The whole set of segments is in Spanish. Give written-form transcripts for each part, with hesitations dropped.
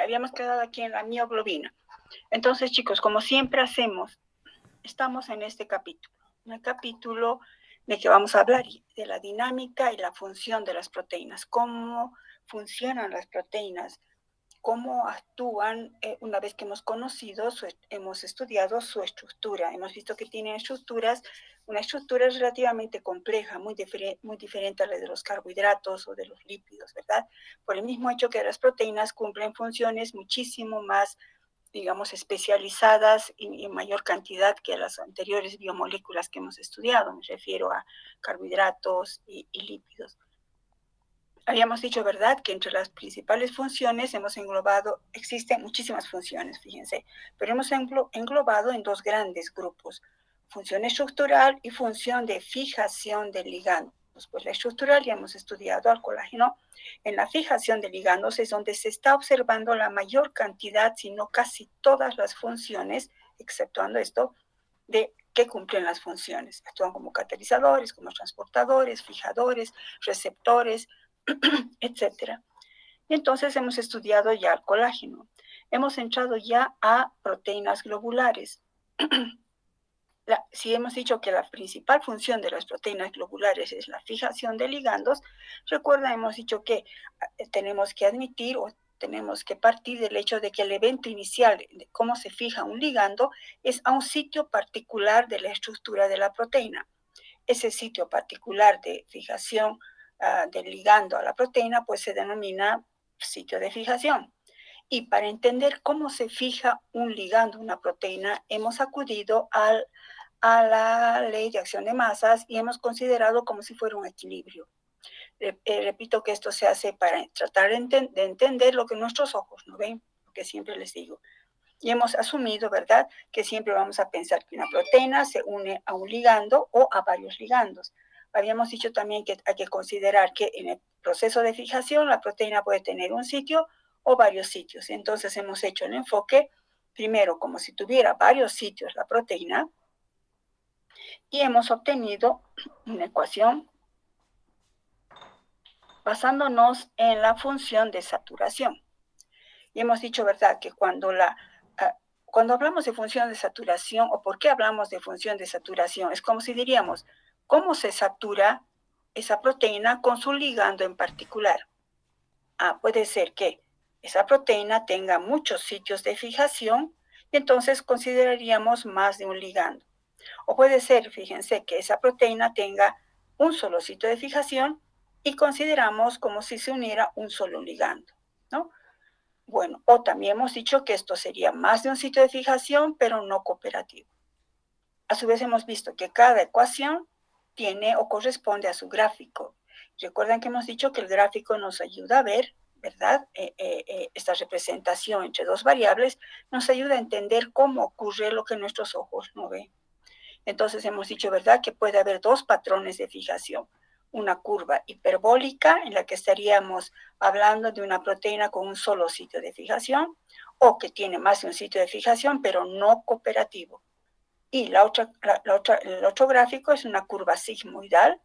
habíamos quedado aquí en la mioglobina. Entonces, chicos, como siempre hacemos, estamos en este capítulo, en el capítulo de que vamos a hablar de la dinámica y la función de las proteínas, cómo funcionan las proteínas, cómo actúan una vez que hemos conocido, hemos estudiado su estructura. Hemos visto que tienen estructuras, una estructura relativamente compleja, muy diferente a la de los carbohidratos o de los lípidos, ¿verdad? Por el mismo hecho que las proteínas cumplen funciones muchísimo más, digamos, especializadas y en mayor cantidad que las anteriores biomoléculas que hemos estudiado. Me refiero a carbohidratos y lípidos. Habíamos dicho, ¿verdad?, que entre las principales funciones hemos englobado, existen muchísimas funciones, fíjense, pero hemos englobado en dos grandes grupos, función estructural y función de fijación de ligandos. Pues la estructural ya hemos estudiado al colágeno. En la fijación de ligandos es donde se está observando la mayor cantidad, si no casi todas las funciones, exceptuando esto, de que cumplen las funciones. Actúan como catalizadores, como transportadores, fijadores, receptores, etcétera. Y entonces hemos estudiado ya el colágeno. Hemos entrado ya a proteínas globulares. Si hemos dicho que la principal función de las proteínas globulares es la fijación de ligandos, recuerda, hemos dicho que tenemos que admitir o tenemos que partir del hecho de que el evento inicial de cómo se fija un ligando es a un sitio particular de la estructura de la proteína. Ese sitio particular de fijación del ligando a la proteína, pues se denomina sitio de fijación. Y para entender cómo se fija un ligando a una proteína, hemos acudido a la ley de acción de masas y hemos considerado como si fuera un equilibrio. Repito que esto se hace para tratar de entender lo que nuestros ojos no ven, lo que siempre les digo. Y hemos asumido, ¿verdad?, que siempre vamos a pensar que una proteína se une a un ligando o a varios ligandos. Habíamos dicho también que hay que considerar que en el proceso de fijación la proteína puede tener un sitio o varios sitios. Entonces hemos hecho el enfoque primero como si tuviera varios sitios la proteína y hemos obtenido una ecuación basándonos en la función de saturación. Y hemos dicho, ¿verdad?, que cuando hablamos de función de saturación, o por qué hablamos de función de saturación, es como si diríamos, ¿cómo se satura esa proteína con su ligando en particular? Puede ser que esa proteína tenga muchos sitios de fijación, y entonces consideraríamos más de un ligando. O puede ser, fíjense, que esa proteína tenga un solo sitio de fijación, y consideramos como si se uniera un solo ligando, ¿no? Bueno, o también hemos dicho que esto sería más de un sitio de fijación, pero no cooperativo. A su vez hemos visto que cada ecuación tiene o corresponde a su gráfico. Recuerdan que hemos dicho que el gráfico nos ayuda a ver, ¿verdad? Esta representación entre dos variables nos ayuda a entender cómo ocurre lo que nuestros ojos no ven. Entonces hemos dicho, ¿verdad?, que puede haber dos patrones de fijación. Una curva hiperbólica, en la que estaríamos hablando de una proteína con un solo sitio de fijación, o que tiene más de un sitio de fijación, pero no cooperativo. Y el otro gráfico es una curva sigmoidal,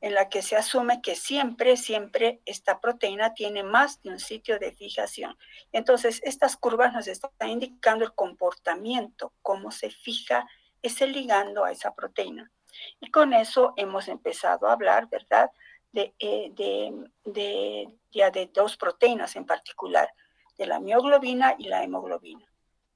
en la que se asume que siempre esta proteína tiene más de un sitio de fijación. Entonces, estas curvas nos están indicando el comportamiento, cómo se fija ese ligando a esa proteína. Y con eso hemos empezado a hablar, ¿verdad?, de dos proteínas en particular, de la mioglobina y la hemoglobina.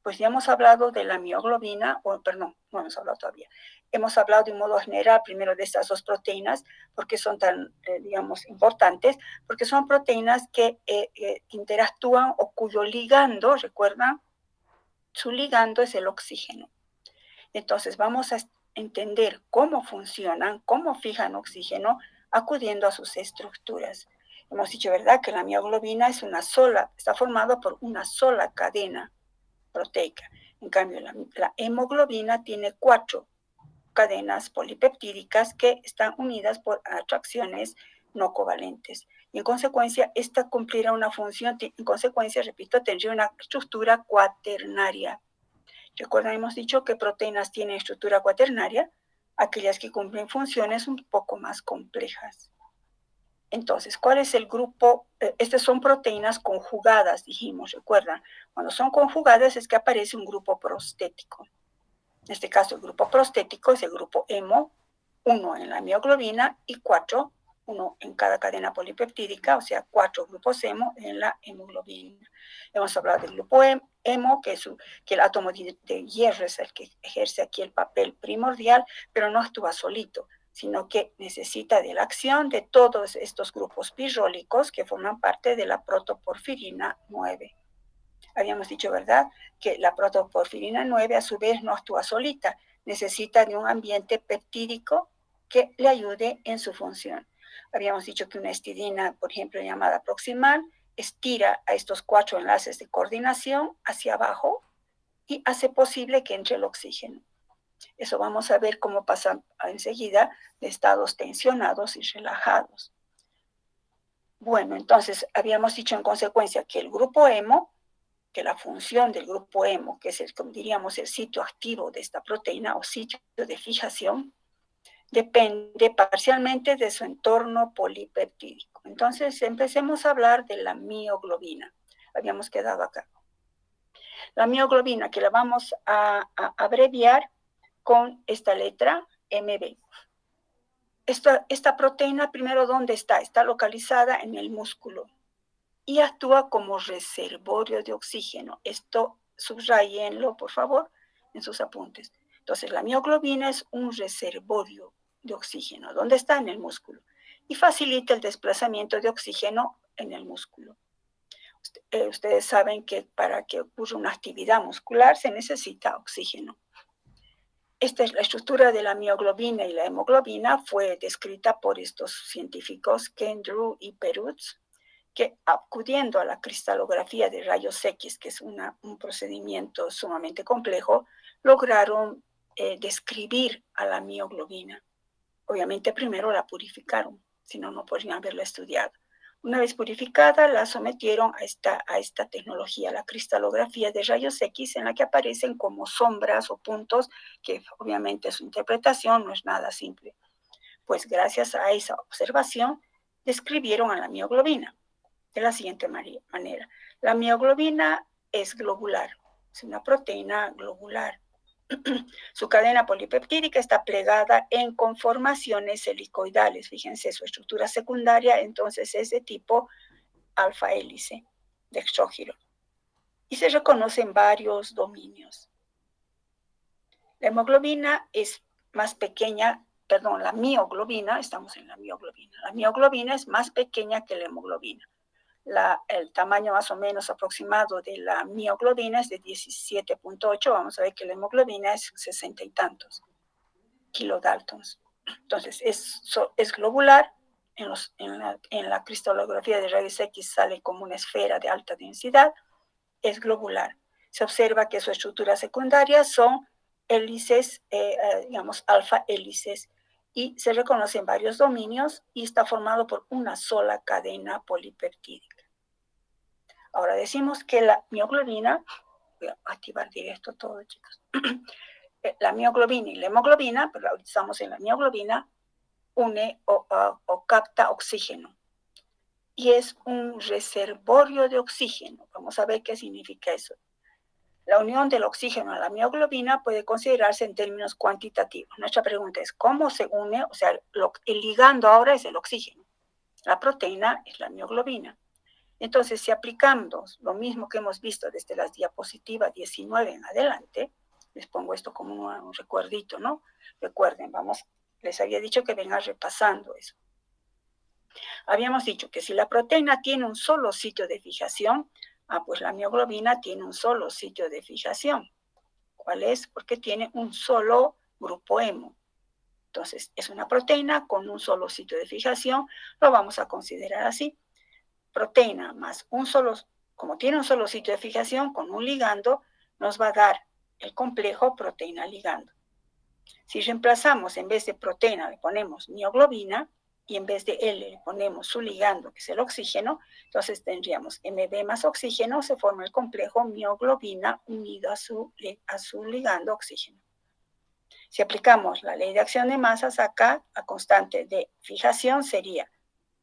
Pues ya hemos hablado de la mioglobina, perdón, no hemos hablado todavía. Hemos hablado de un modo general primero de estas dos proteínas, porque son tan, digamos, importantes, porque son proteínas que interactúan o cuyo ligando, ¿recuerdan? Su ligando es el oxígeno. Entonces vamos a entender cómo funcionan, cómo fijan oxígeno, acudiendo a sus estructuras. Hemos dicho, ¿verdad?, que la mioglobina es está formada por una sola cadena proteica. En cambio, la hemoglobina tiene 4 cadenas polipeptídicas que están unidas por atracciones no covalentes. Y en consecuencia, esta cumplirá una función, en consecuencia, repito, tendría una estructura cuaternaria. Recuerden, hemos dicho que proteínas tienen estructura cuaternaria, aquellas que cumplen funciones un poco más complejas. Entonces, ¿cuál es el grupo? Estas son proteínas conjugadas, dijimos, recuerdan. Cuando son conjugadas es que aparece un grupo prostético. En este caso, el grupo prostético es el grupo hemo, 1 en la mioglobina y 4, 1 en cada cadena polipeptídica, o sea, 4 grupos hemo en la hemoglobina. Hemos hablado del grupo hemo, que el átomo de hierro es el que ejerce aquí el papel primordial, pero no actúa solito, sino que necesita de la acción de todos estos grupos pirrólicos que forman parte de la protoporfirina 9. Habíamos dicho, ¿verdad?, que la protoporfirina 9 a su vez no actúa solita, necesita de un ambiente peptídico que le ayude en su función. Habíamos dicho que una histidina, por ejemplo, llamada proximal, estira a estos 4 enlaces de coordinación hacia abajo y hace posible que entre el oxígeno. Eso vamos a ver cómo pasa enseguida de estados tensionados y relajados. Bueno, entonces habíamos dicho en consecuencia que el grupo hemo, que la función del grupo hemo, que es el, como diríamos, el sitio activo de esta proteína o sitio de fijación, depende parcialmente de su entorno polipeptídico. Entonces, empecemos a hablar de la mioglobina. Habíamos quedado acá. La mioglobina, que la vamos a abreviar con esta letra MB. Esta proteína, primero, ¿dónde está? Está localizada en el músculo y actúa como reservorio de oxígeno. Esto subrayenlo, por favor, en sus apuntes. Entonces, la mioglobina es un reservorio de oxígeno. ¿Dónde está? En el músculo. Y facilita el desplazamiento de oxígeno en el músculo. Ustedes saben que para que ocurra una actividad muscular se necesita oxígeno. Esta es la estructura de la mioglobina y la hemoglobina. Fue descrita por estos científicos Kendrew y Perutz, que acudiendo a la cristalografía de rayos X, que es un procedimiento sumamente complejo, lograron describir a la mioglobina. Obviamente primero la purificaron, si no, no podrían haberla estudiado. Una vez purificada, la sometieron a esta tecnología, la cristalografía de rayos X, en la que aparecen como sombras o puntos, que obviamente su interpretación no es nada simple. Pues gracias a esa observación, describieron a la mioglobina de la siguiente manera. La mioglobina es globular, es una proteína globular. Su cadena polipeptídica está plegada en conformaciones helicoidales. Fíjense, su estructura secundaria entonces es de tipo alfa hélice, dextrógiro. Y se reconocen varios dominios. La hemoglobina es más pequeña, perdón, la mioglobina, estamos en la mioglobina. La mioglobina es más pequeña que la hemoglobina. El tamaño más o menos aproximado de la mioglobina es de 17.8, vamos a ver que la hemoglobina es 60 y tantos kilodaltons. Entonces, es globular, en la cristalografía de rayos X sale como una esfera de alta densidad, es globular. Se observa que su estructura secundaria son hélices, digamos, alfa hélices, y se reconocen varios dominios y está formado por una sola cadena polipeptídica. Ahora decimos que la mioglobina, voy a activar directo todo, chicos. La mioglobina y la hemoglobina, pero ahorita estamos en la mioglobina, une o capta oxígeno. Y es un reservorio de oxígeno. Vamos a ver qué significa eso. La unión del oxígeno a la mioglobina puede considerarse en términos cuantitativos. Nuestra pregunta es, ¿cómo se une? O sea, el ligando ahora es el oxígeno. La proteína es la mioglobina. Entonces, si aplicamos lo mismo que hemos visto desde las diapositivas 19 en adelante, les pongo esto como un recuerdito, ¿no? Recuerden, les había dicho que vengan repasando eso. Habíamos dicho que si la proteína tiene un solo sitio de fijación, pues la mioglobina tiene un solo sitio de fijación. ¿Cuál es? Porque tiene un solo grupo hemo. Entonces, es una proteína con un solo sitio de fijación, lo vamos a considerar así. Proteína más como tiene un solo sitio de fijación con un ligando, nos va a dar el complejo proteína-ligando. Si reemplazamos en vez de proteína le ponemos mioglobina y en vez de L le ponemos su ligando, que es el oxígeno, entonces tendríamos Mb más oxígeno, se forma el complejo mioglobina unido a su ligando oxígeno. Si aplicamos la ley de acción de masas acá, la constante de fijación sería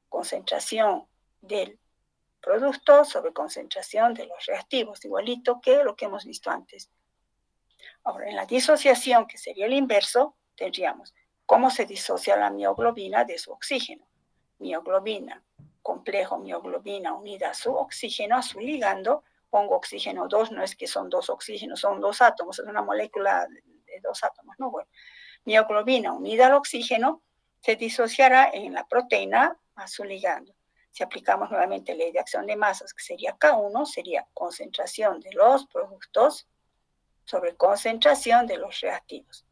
concentración del producto sobre concentración de los reactivos, igualito que lo que hemos visto antes. Ahora, en la disociación, que sería el inverso, tendríamos cómo se disocia la mioglobina de su oxígeno. Mioglobina, complejo mioglobina unida a su oxígeno, a su ligando, pongo oxígeno 2, no es que son dos oxígenos, son dos átomos, es una molécula de dos átomos, no, bueno. Mioglobina unida al oxígeno se disociará en la proteína a su ligando. Si aplicamos nuevamente ley de acción de masas, que sería K1, sería concentración de los productos sobre concentración de los reactivos.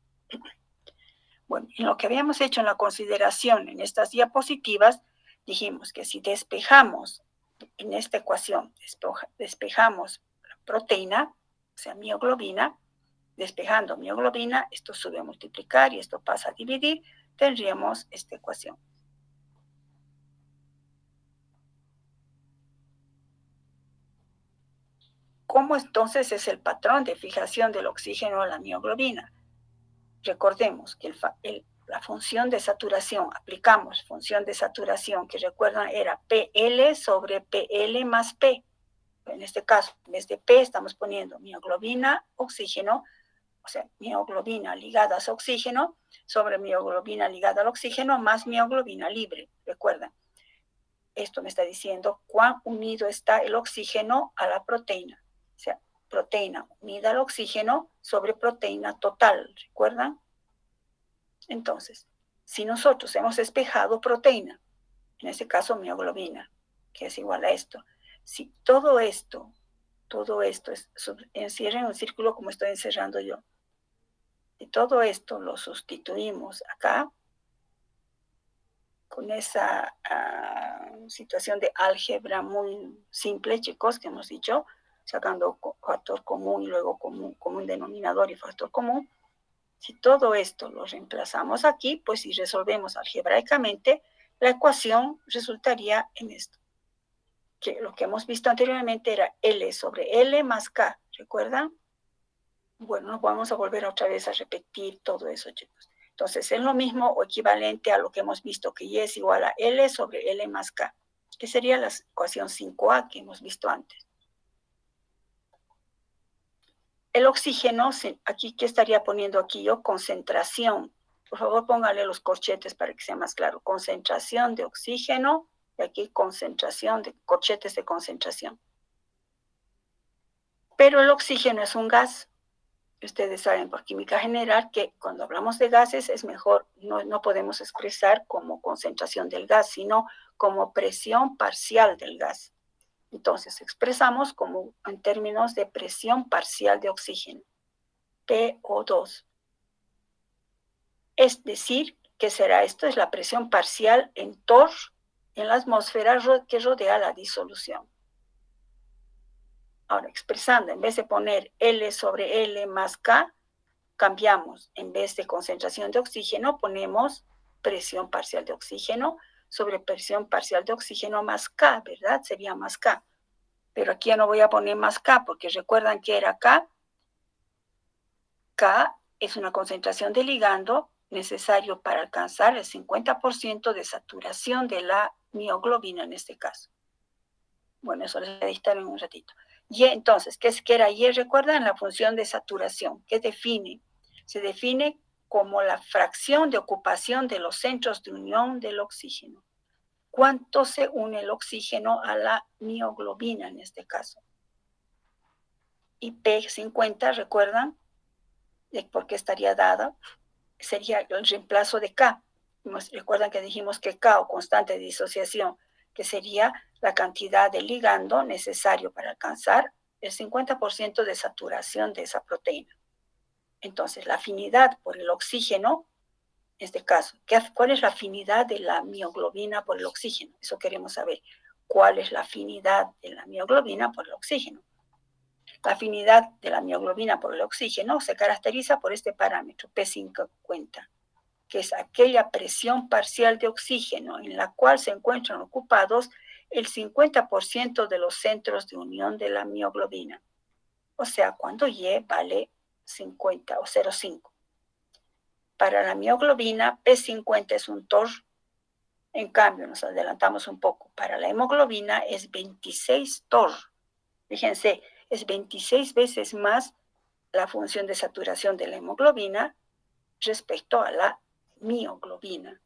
Bueno, en lo que habíamos hecho en la consideración en estas diapositivas, dijimos que si despejamos en esta ecuación, despejamos la proteína, o sea, mioglobina, despejando mioglobina, esto sube a multiplicar y esto pasa a dividir, tendríamos esta ecuación. ¿Cómo entonces es el patrón de fijación del oxígeno a la mioglobina? Recordemos que la función de saturación, aplicamos función de saturación, que recuerdan era PL sobre PL más P. En este caso, en vez de P estamos poniendo mioglobina, oxígeno, o sea, mioglobina ligada a oxígeno sobre mioglobina ligada al oxígeno más mioglobina libre. Recuerdan, esto me está diciendo cuán unido está el oxígeno a la proteína. O sea, proteína unida al oxígeno sobre proteína total. ¿Recuerdan? Entonces, si nosotros hemos despejado proteína, en este caso mioglobina, que es igual a esto, si todo esto encierra en un círculo como estoy encerrando yo, y todo esto lo sustituimos acá, con esa situación de álgebra muy simple, chicos, que hemos dicho, sacando factor común y luego común denominador y factor común. Si todo esto lo reemplazamos aquí, pues si resolvemos algebraicamente, la ecuación resultaría en esto. Que lo que hemos visto anteriormente era L sobre L más K, ¿recuerdan? Bueno, vamos a volver otra vez a repetir todo eso, chicos. Entonces, es lo mismo o equivalente a lo que hemos visto, que Y es igual a L sobre L más K, que sería la ecuación 5A que hemos visto antes. El oxígeno, aquí, ¿qué estaría poniendo aquí yo? Concentración. Por favor, póngale los corchetes para que sea más claro. Concentración de oxígeno, y aquí concentración de corchetes de concentración. Pero el oxígeno es un gas. Ustedes saben por química general que cuando hablamos de gases es mejor, no podemos expresar como concentración del gas, sino como presión parcial del gas. Entonces expresamos como en términos de presión parcial de oxígeno, PO2. Es decir, ¿qué será esto? Es la presión parcial en torr en la atmósfera que rodea la disolución. Ahora, expresando, en vez de poner L sobre L más K, cambiamos, en vez de concentración de oxígeno, ponemos presión parcial de oxígeno sobre presión parcial de oxígeno más K, ¿verdad? Sería más K. Pero aquí ya no voy a poner más K, porque recuerdan que era K. K es una concentración de ligando necesario para alcanzar el 50% de saturación de la mioglobina en este caso. Bueno, eso les voy a dictar en un ratito. Y entonces, ¿qué era Y? Recuerdan la función de saturación, que define, se define como la fracción de ocupación de los centros de unión del oxígeno. ¿Cuánto se une el oxígeno a la mioglobina en este caso? Y P50, ¿recuerdan? ¿Por qué estaría dada? Sería el reemplazo de K. Recuerdan que dijimos que K, o constante de disociación, que sería la cantidad de ligando necesario para alcanzar el 50% de saturación de esa proteína. Entonces, la afinidad por el oxígeno, en este caso, ¿cuál es la afinidad de la mioglobina por el oxígeno? Eso queremos saber. ¿Cuál es la afinidad de la mioglobina por el oxígeno? La afinidad de la mioglobina por el oxígeno se caracteriza por este parámetro, P50, que es aquella presión parcial de oxígeno en la cual se encuentran ocupados el 50% de los centros de unión de la mioglobina. O sea, cuando Y vale 50 o 0,5. Para la mioglobina, P50 es un torr En cambio, nos adelantamos un poco. Para la hemoglobina es 26 TOR. Fíjense, es 26 veces más la función de saturación de la hemoglobina respecto a la mioglobina.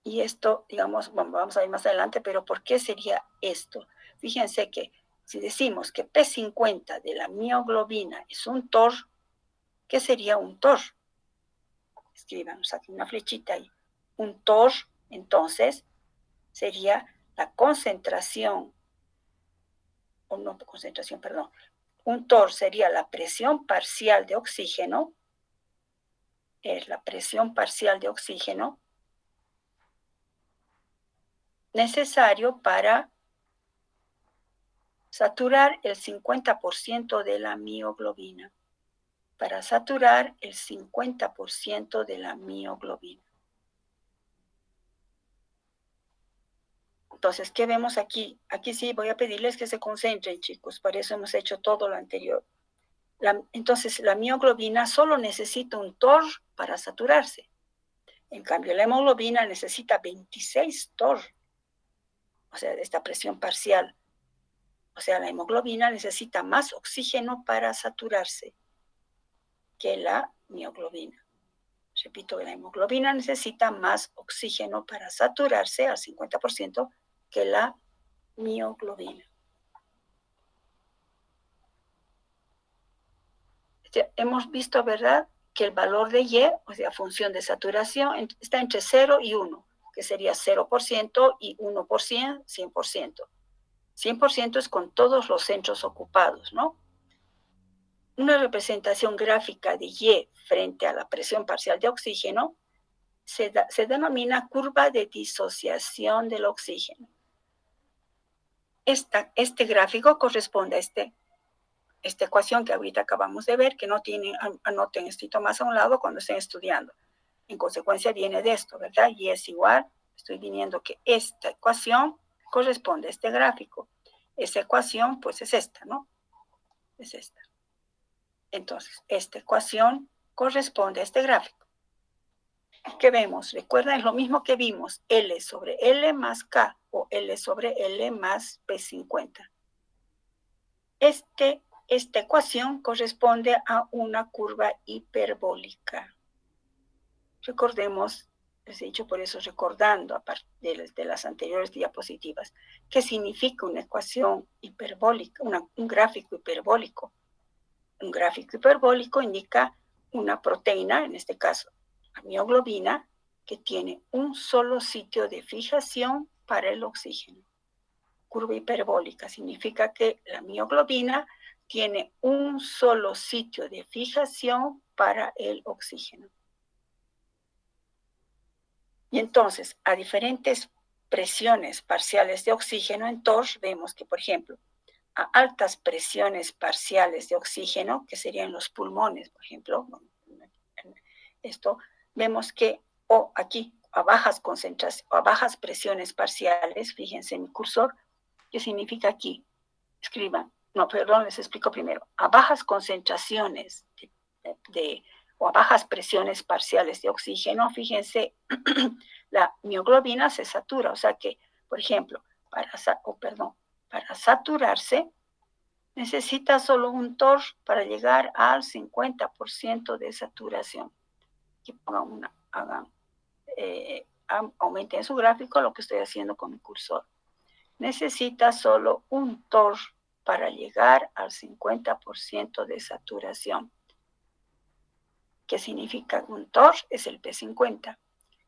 Y esto, digamos, bueno, vamos a ver más adelante, pero ¿por qué sería esto? Fíjense que si decimos que P50 de la mioglobina es un TOR, ¿qué sería un TOR? Escribamos aquí una flechita ahí. Un TOR, entonces, sería la concentración, o no concentración, perdón. Un TOR sería la presión parcial de oxígeno, es la presión parcial de oxígeno necesario para saturar el 50% de la mioglobina. Para saturar el 50% de la mioglobina. Entonces, ¿qué vemos aquí? Aquí sí voy a pedirles que se concentren, chicos. Por eso hemos hecho todo lo anterior. Entonces, la mioglobina solo necesita un TOR para saturarse. En cambio, la hemoglobina necesita 26 TOR. O sea, esta presión parcial. O sea, la hemoglobina necesita más oxígeno para saturarse que la mioglobina. Repito, que la hemoglobina necesita más oxígeno para saturarse al 50% que la mioglobina. Hemos visto, ¿verdad?, que el valor de Y, o sea, función de saturación, está entre 0 y 1, que sería 0% y 1%, 100%. 100% es con todos los centros ocupados, ¿no? Una representación gráfica de Y frente a la presión parcial de oxígeno se denomina curva de disociación del oxígeno. Este gráfico corresponde a esta ecuación que ahorita acabamos de ver, que no tienen, anoten esto más a un lado cuando estén estudiando. En consecuencia viene de esto, ¿verdad? Y es igual, estoy viniendo que esta ecuación corresponde a este gráfico. Esa ecuación, pues es esta, ¿no? Es esta. Entonces, esta ecuación corresponde a este gráfico. ¿Qué vemos? Recuerden, es lo mismo que vimos, L sobre L más K, o L sobre L más P50. Esta ecuación corresponde a una curva hiperbólica. Recordemos, les he dicho por eso recordando a partir de las anteriores diapositivas, ¿qué significa una ecuación hiperbólica, un gráfico hiperbólico? Un gráfico hiperbólico indica una proteína, en este caso la mioglobina, que tiene un solo sitio de fijación para el oxígeno. Curva hiperbólica significa que la mioglobina tiene un solo sitio de fijación para el oxígeno. Y entonces, a diferentes presiones parciales de oxígeno en TOR, vemos que, por ejemplo, a altas presiones parciales de oxígeno, que serían los pulmones, por ejemplo, esto, vemos que, o aquí, a bajas concentraciones, a bajas presiones parciales, fíjense en mi cursor, ¿qué significa aquí? Escriban, no, perdón, les explico primero. A bajas concentraciones o a bajas presiones parciales de oxígeno, fíjense, la mioglobina se satura, o sea que, por ejemplo, para saturarse, necesita solo un TOR para llegar al 50% de saturación. Que pongan aumenten su gráfico lo que estoy haciendo con mi cursor. Necesita solo un TOR para llegar al 50% de saturación. ¿Qué significa un TOR? Es el P50,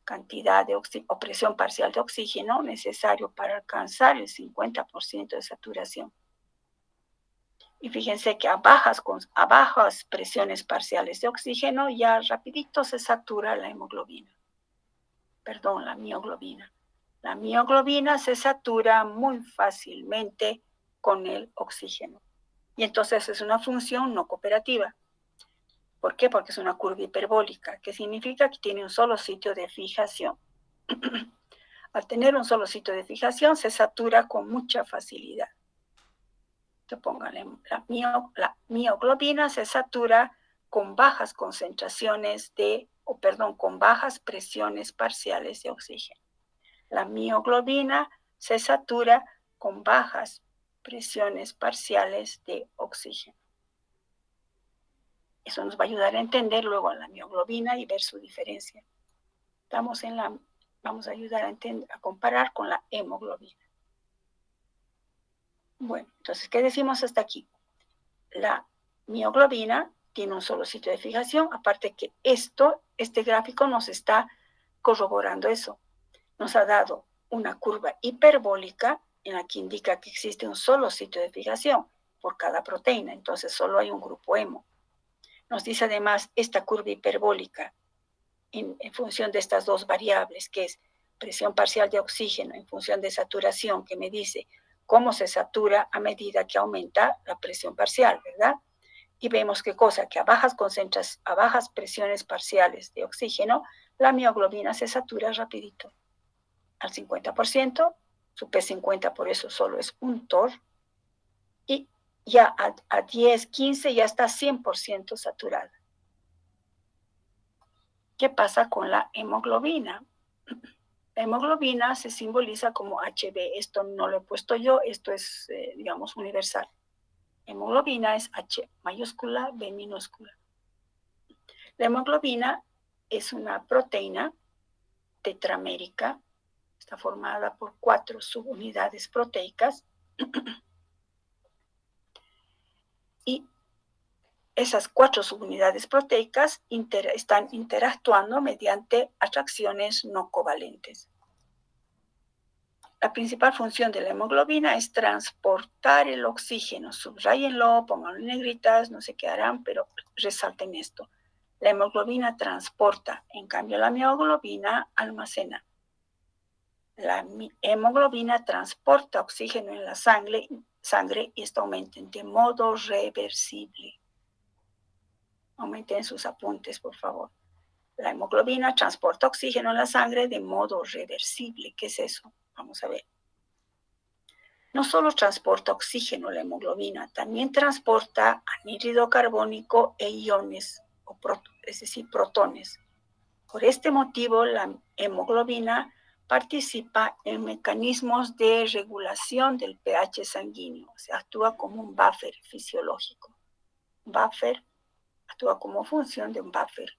cantidad de o presión parcial de oxígeno necesario para alcanzar el 50% de saturación. Y fíjense que a bajas presiones parciales de oxígeno ya rapidito se satura la hemoglobina. Perdón, la mioglobina. La mioglobina se satura muy fácilmente con el oxígeno. Y entonces es una función no cooperativa. ¿Por qué? Porque es una curva hiperbólica, que significa que tiene un solo sitio de fijación. Al tener un solo sitio de fijación, se satura con mucha facilidad. La mioglobina se satura con bajas concentraciones con bajas presiones parciales de oxígeno. La mioglobina se satura con bajas presiones parciales de oxígeno. Eso nos va a ayudar a entender luego a la mioglobina y ver su diferencia. Vamos a ayudar a comparar con la hemoglobina. Bueno, entonces, ¿qué decimos hasta aquí? La mioglobina tiene un solo sitio de fijación, aparte que este gráfico nos está corroborando eso. Nos ha dado una curva hiperbólica en la que indica que existe un solo sitio de fijación por cada proteína, entonces solo hay un grupo hemo. Nos dice además esta curva hiperbólica en función de estas dos variables, que es presión parcial de oxígeno en función de saturación, que me dice cómo se satura a medida que aumenta la presión parcial, ¿verdad? Y vemos qué cosa, que a bajas presiones parciales de oxígeno, la mioglobina se satura rapidito, al 50%, su P50 por eso solo es un TOR, y ya a 10, 15 ya está 100% saturada. ¿Qué pasa con la hemoglobina? La hemoglobina se simboliza como HB. Esto no lo he puesto yo, esto es, digamos, universal. Hemoglobina es H mayúscula, B minúscula. La hemoglobina es una proteína tetramérica, está formada por 4 subunidades proteicas y esas 4 subunidades proteicas están interactuando mediante atracciones no covalentes. La principal función de la hemoglobina es transportar el oxígeno. Subrayenlo, pónganlo en negritas, no se quedarán, pero resalten esto. La hemoglobina transporta, en cambio la mioglobina almacena. La hemoglobina transporta oxígeno en la sangre y esto aumenta de modo reversible. Aumenten sus apuntes, por favor. La hemoglobina transporta oxígeno en la sangre de modo reversible. ¿Qué es eso? Vamos a ver. No solo transporta oxígeno la hemoglobina, también transporta anhídrido carbónico e iones, es decir, protones. Por este motivo, la hemoglobina participa en mecanismos de regulación del pH sanguíneo, o sea, actúa como un buffer fisiológico. Buffer actúa como función de un buffer,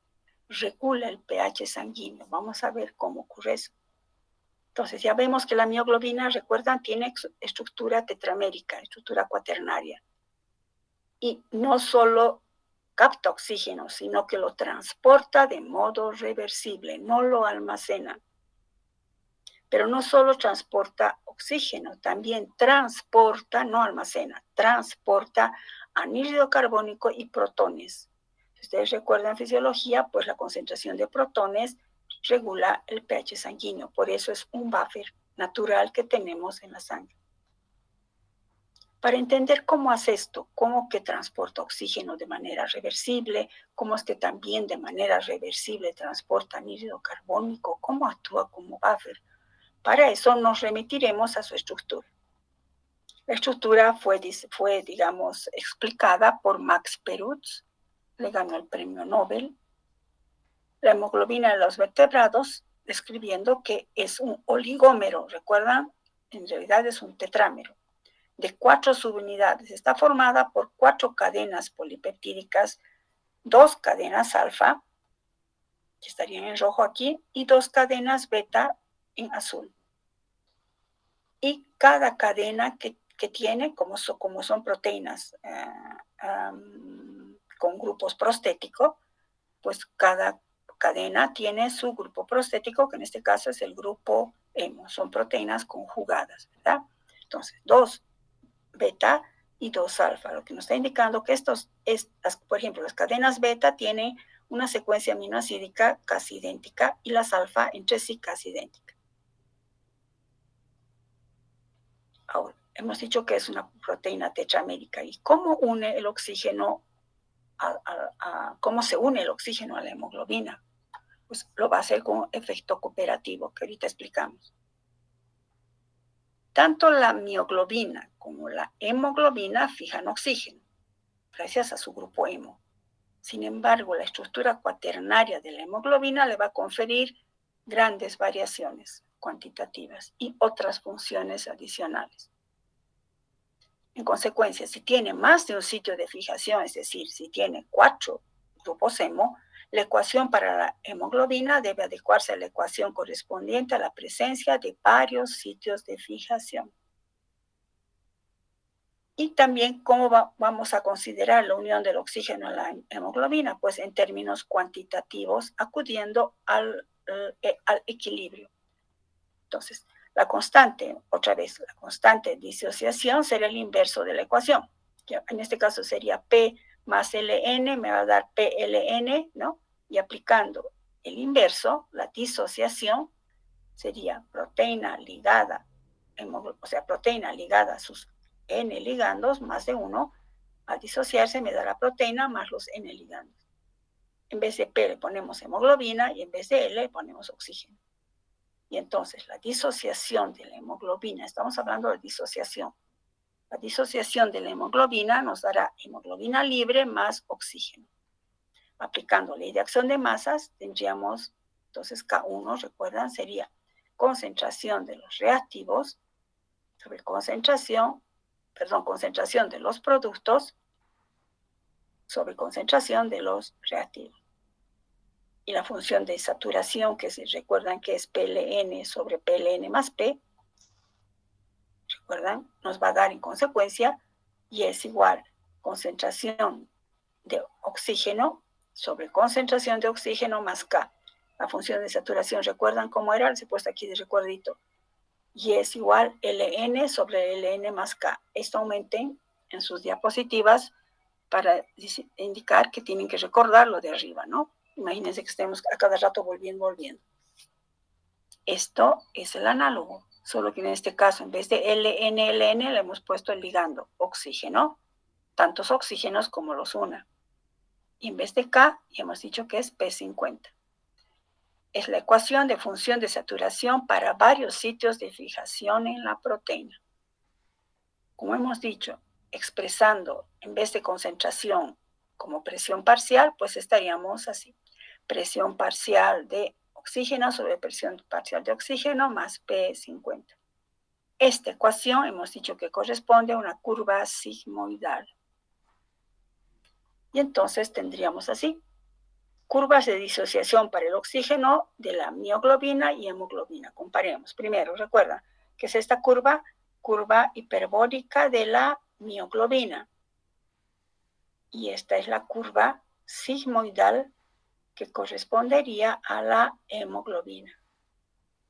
regula el pH sanguíneo. Vamos a ver cómo ocurre eso. Entonces ya vemos que la mioglobina, recuerdan, tiene estructura tetramérica, estructura cuaternaria. Y no solo capta oxígeno, sino que lo transporta de modo reversible, no lo almacena. Pero no solo transporta oxígeno, también transporta, no almacena, transporta anhídrido carbónico y protones. Si ustedes recuerdan fisiología, pues la concentración de protones regula el pH sanguíneo, por eso es un buffer natural que tenemos en la sangre. Para entender cómo hace esto, cómo que transporta oxígeno de manera reversible, cómo es que también de manera reversible transporta anhídrido carbónico, cómo actúa como buffer, para eso nos remitiremos a su estructura. La estructura fue digamos, explicada por Max Perutz, le ganó el premio Nobel. La hemoglobina de los vertebrados, describiendo que es un oligómero, ¿recuerdan? En realidad es un tetrámero, de 4 subunidades. Está formada por 4 cadenas polipeptídicas, 2 cadenas alfa, que estarían en rojo aquí, y 2 cadenas beta en azul. Y cada cadena que tiene, como son proteínas con grupos prostéticos, pues cada cadena tiene su grupo prostético, que en este caso es el grupo hemo, son proteínas conjugadas, ¿verdad? Entonces, 2 beta y 2 alfa, lo que nos está indicando que por ejemplo, las cadenas beta tienen una secuencia aminoácidica casi idéntica y las alfa entre sí casi idénticas. Ahora, hemos dicho que es una proteína tetramérica. ¿Y cómo une el oxígeno cómo se une el oxígeno a la hemoglobina? Pues lo va a hacer con efecto cooperativo, que ahorita explicamos. Tanto la mioglobina como la hemoglobina fijan oxígeno, gracias a su grupo hemo. Sin embargo, la estructura cuaternaria de la hemoglobina le va a conferir grandes variaciones. cuantitativas y otras funciones adicionales. En consecuencia, si tiene más de un sitio de fijación, es decir, si tiene 4 grupos hemo, la ecuación para la hemoglobina debe adecuarse a la ecuación correspondiente a la presencia de varios sitios de fijación. Y también, ¿cómo vamos a considerar la unión del oxígeno a la hemoglobina? Pues en términos cuantitativos, acudiendo al equilibrio. Entonces, la constante, otra vez, la constante de disociación será el inverso de la ecuación, que en este caso sería P más LN, me va a dar PLN, ¿no? Y aplicando el inverso, la disociación, sería proteína ligada, o sea, proteína ligada a sus N ligandos más de 1, al disociarse me da la proteína más los N ligandos. En vez de P le ponemos hemoglobina y en vez de L le ponemos oxígeno. Y entonces la disociación de la hemoglobina, estamos hablando de disociación. La disociación de la hemoglobina nos dará hemoglobina libre más oxígeno. Aplicando ley de acción de masas, tendríamos, entonces K1, recuerdan, sería concentración de los reactivos sobre concentración de los productos sobre concentración de los reactivos. Y la función de saturación, que se recuerdan que es PLN sobre PLN más P, recuerdan, nos va a dar en consecuencia y es igual concentración de oxígeno sobre concentración de oxígeno más K. La función de saturación, ¿recuerdan cómo era? Les he puesto aquí de recuerdito. Y es igual Ln sobre Ln más K. Esto aumenten en sus diapositivas para indicar que tienen que recordar lo de arriba, ¿no? Imagínense que estemos a cada rato volviendo. Esto es el análogo, solo que en este caso, en vez de Ln, le hemos puesto el ligando oxígeno, tantos oxígenos como los una. Y en vez de K, ya hemos dicho que es P50. Es la ecuación de función de saturación para varios sitios de fijación en la proteína. Como hemos dicho, expresando en vez de concentración como presión parcial, pues estaríamos así. Presión parcial de oxígeno sobre presión parcial de oxígeno más P50. Esta ecuación hemos dicho que corresponde a una curva sigmoidal. Y entonces tendríamos así curvas de disociación para el oxígeno de la mioglobina y hemoglobina. Comparemos. Primero, recuerda que es esta curva hiperbólica de la mioglobina. Y esta es la curva sigmoidal que correspondería a la hemoglobina.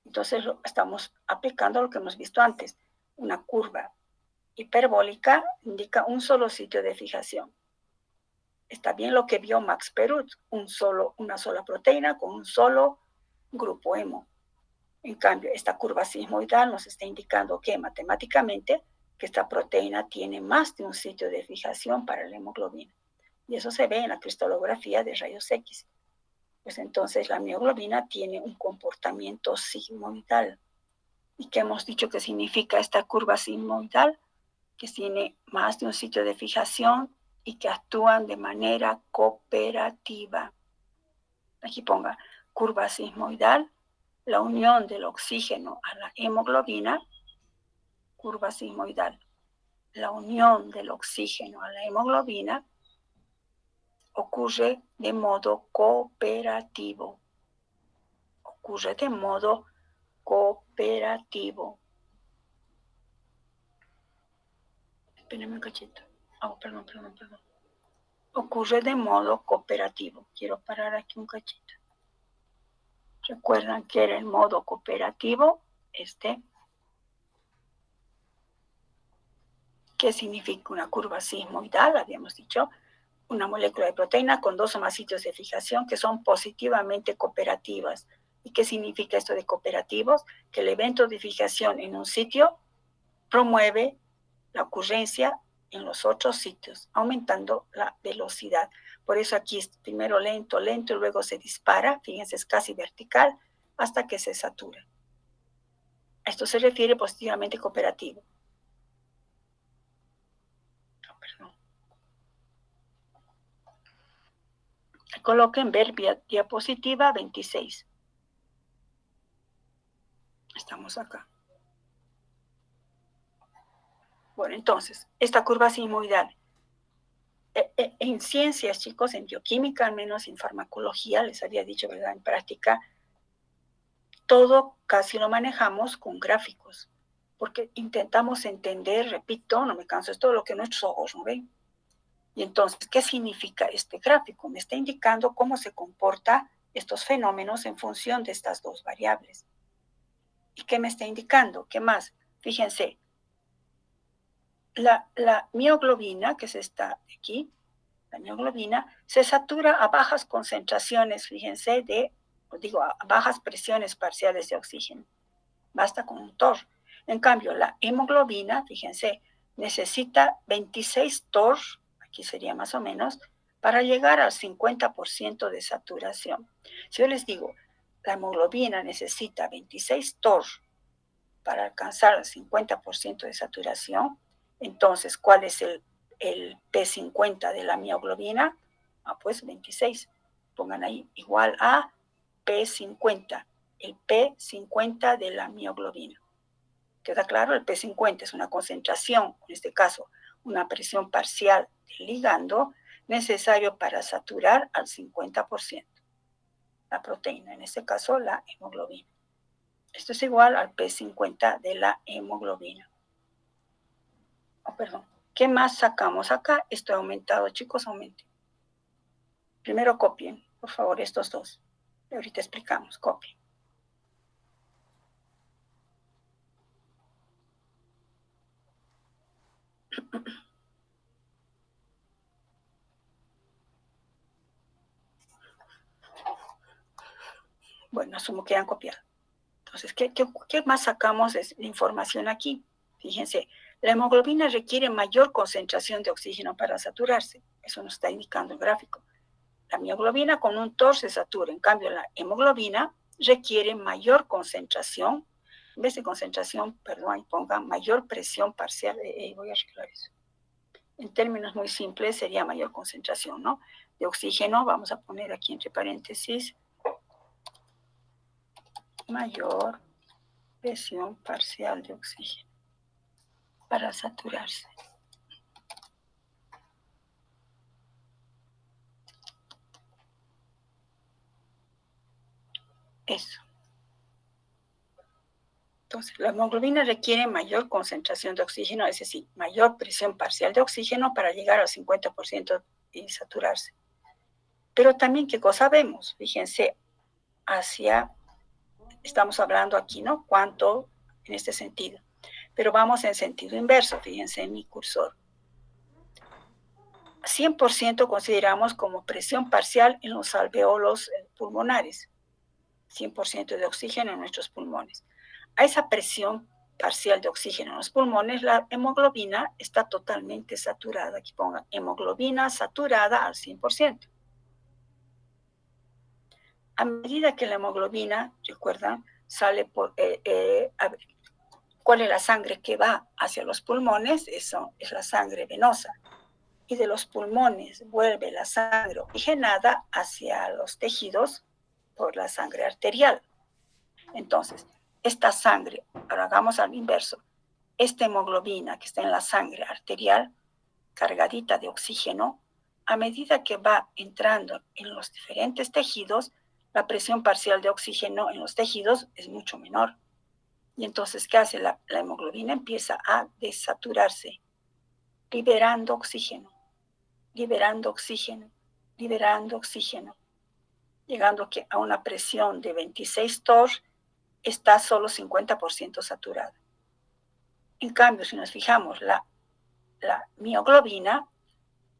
Entonces estamos aplicando lo que hemos visto antes. Una curva hiperbólica indica un solo sitio de fijación. Está bien lo que vio Max Perut, una sola proteína con un solo grupo hemo. En cambio, esta curva sigmoidal nos está indicando que matemáticamente que esta proteína tiene más de un sitio de fijación para la hemoglobina. Y eso se ve en la cristalografía de rayos X. Pues entonces la mioglobina tiene un comportamiento sigmoidal. ¿Y qué hemos dicho que significa esta curva sigmoidal? Que tiene más de un sitio de fijación y que actúan de manera cooperativa. Aquí ponga curva sigmoidal, la unión del oxígeno a la hemoglobina, curva sigmoidal, la unión del oxígeno a la hemoglobina ocurre de modo cooperativo. Ocurre de modo cooperativo. Espérenme un cachito. Perdón. Ocurre de modo cooperativo. Quiero parar aquí un cachito. ¿Recuerdan que era el modo cooperativo? ¿Qué significa una curva sigmoidal? Habíamos dicho, una molécula de proteína con 2 o más sitios de fijación que son positivamente cooperativas. ¿Y qué significa esto de cooperativos? Que el evento de fijación en un sitio promueve la ocurrencia en los otros sitios, aumentando la velocidad. Por eso aquí es primero lento, y luego se dispara, fíjense, es casi vertical, hasta que se satura. A esto se refiere positivamente cooperativo. Coloquen ver diapositiva 26. Estamos acá. Bueno, entonces, esta curva sigmoidal. En ciencias, chicos, en bioquímica, al menos en farmacología, les había dicho, ¿verdad? En práctica, todo casi lo manejamos con gráficos, porque intentamos entender, repito, no me canso, es todo lo que nuestros ojos no ven. Y entonces, ¿qué significa este gráfico? Me está indicando cómo se comportan estos fenómenos en función de estas dos variables. ¿Y qué me está indicando? ¿Qué más? Fíjense, la mioglobina, que es esta de aquí, la mioglobina, se satura a bajas concentraciones, fíjense, a bajas presiones parciales de oxígeno. Basta con un TOR. En cambio, la hemoglobina, fíjense, necesita 26 TOR, aquí sería más o menos, para llegar al 50% de saturación. Si yo les digo, la hemoglobina necesita 26 TOR para alcanzar el 50% de saturación, entonces, ¿cuál es el P50 de la mioglobina? Pues 26. Pongan ahí igual a P50, el P50 de la mioglobina. ¿Queda claro? El P50 es una concentración, en este caso, una presión parcial del ligando necesario para saturar al 50% la proteína, en este caso la hemoglobina. Esto es igual al P50 de la hemoglobina. Perdón. ¿Qué más sacamos acá? Esto ha aumentado, chicos, aumente. Primero copien, por favor, estos dos. Y ahorita explicamos, copien. Bueno, asumo que han copiado. Entonces, ¿qué más sacamos de información aquí? Fíjense, la hemoglobina requiere mayor concentración de oxígeno para saturarse. Eso nos está indicando el gráfico. La mioglobina con un TOR se satura. En cambio, la hemoglobina requiere mayor concentración. En vez de concentración, perdón, pongan mayor presión parcial. Voy a arreglar eso. En términos muy simples, sería mayor concentración, ¿no? De oxígeno. Vamos a poner aquí entre paréntesis mayor presión parcial de oxígeno para saturarse. Eso. Entonces, la hemoglobina requiere mayor concentración de oxígeno, es decir, mayor presión parcial de oxígeno para llegar al 50% y saturarse. Pero también, ¿qué cosa vemos? Fíjense, estamos hablando aquí, ¿no? ¿Cuánto en este sentido? Pero vamos en sentido inverso, fíjense en mi cursor. 100% consideramos como presión parcial en los alveolos pulmonares. 100% de oxígeno en nuestros pulmones. A esa presión parcial de oxígeno en los pulmones, la hemoglobina está totalmente saturada. Aquí pongan hemoglobina saturada al 100%. A medida que la hemoglobina, recuerdan, sale por... ¿cuál es la sangre que va hacia los pulmones? Eso es la sangre venosa. Y de los pulmones vuelve la sangre oxigenada hacia los tejidos por la sangre arterial. Entonces, esta sangre, ahora hagamos al inverso, esta hemoglobina que está en la sangre arterial, cargadita de oxígeno, a medida que va entrando en los diferentes tejidos, la presión parcial de oxígeno en los tejidos es mucho menor. Y entonces, ¿qué hace? La hemoglobina empieza a desaturarse, liberando oxígeno, liberando oxígeno, liberando oxígeno, llegando a una presión de 26 TOR, está solo 50% saturada. En cambio, si nos fijamos, la mioglobina,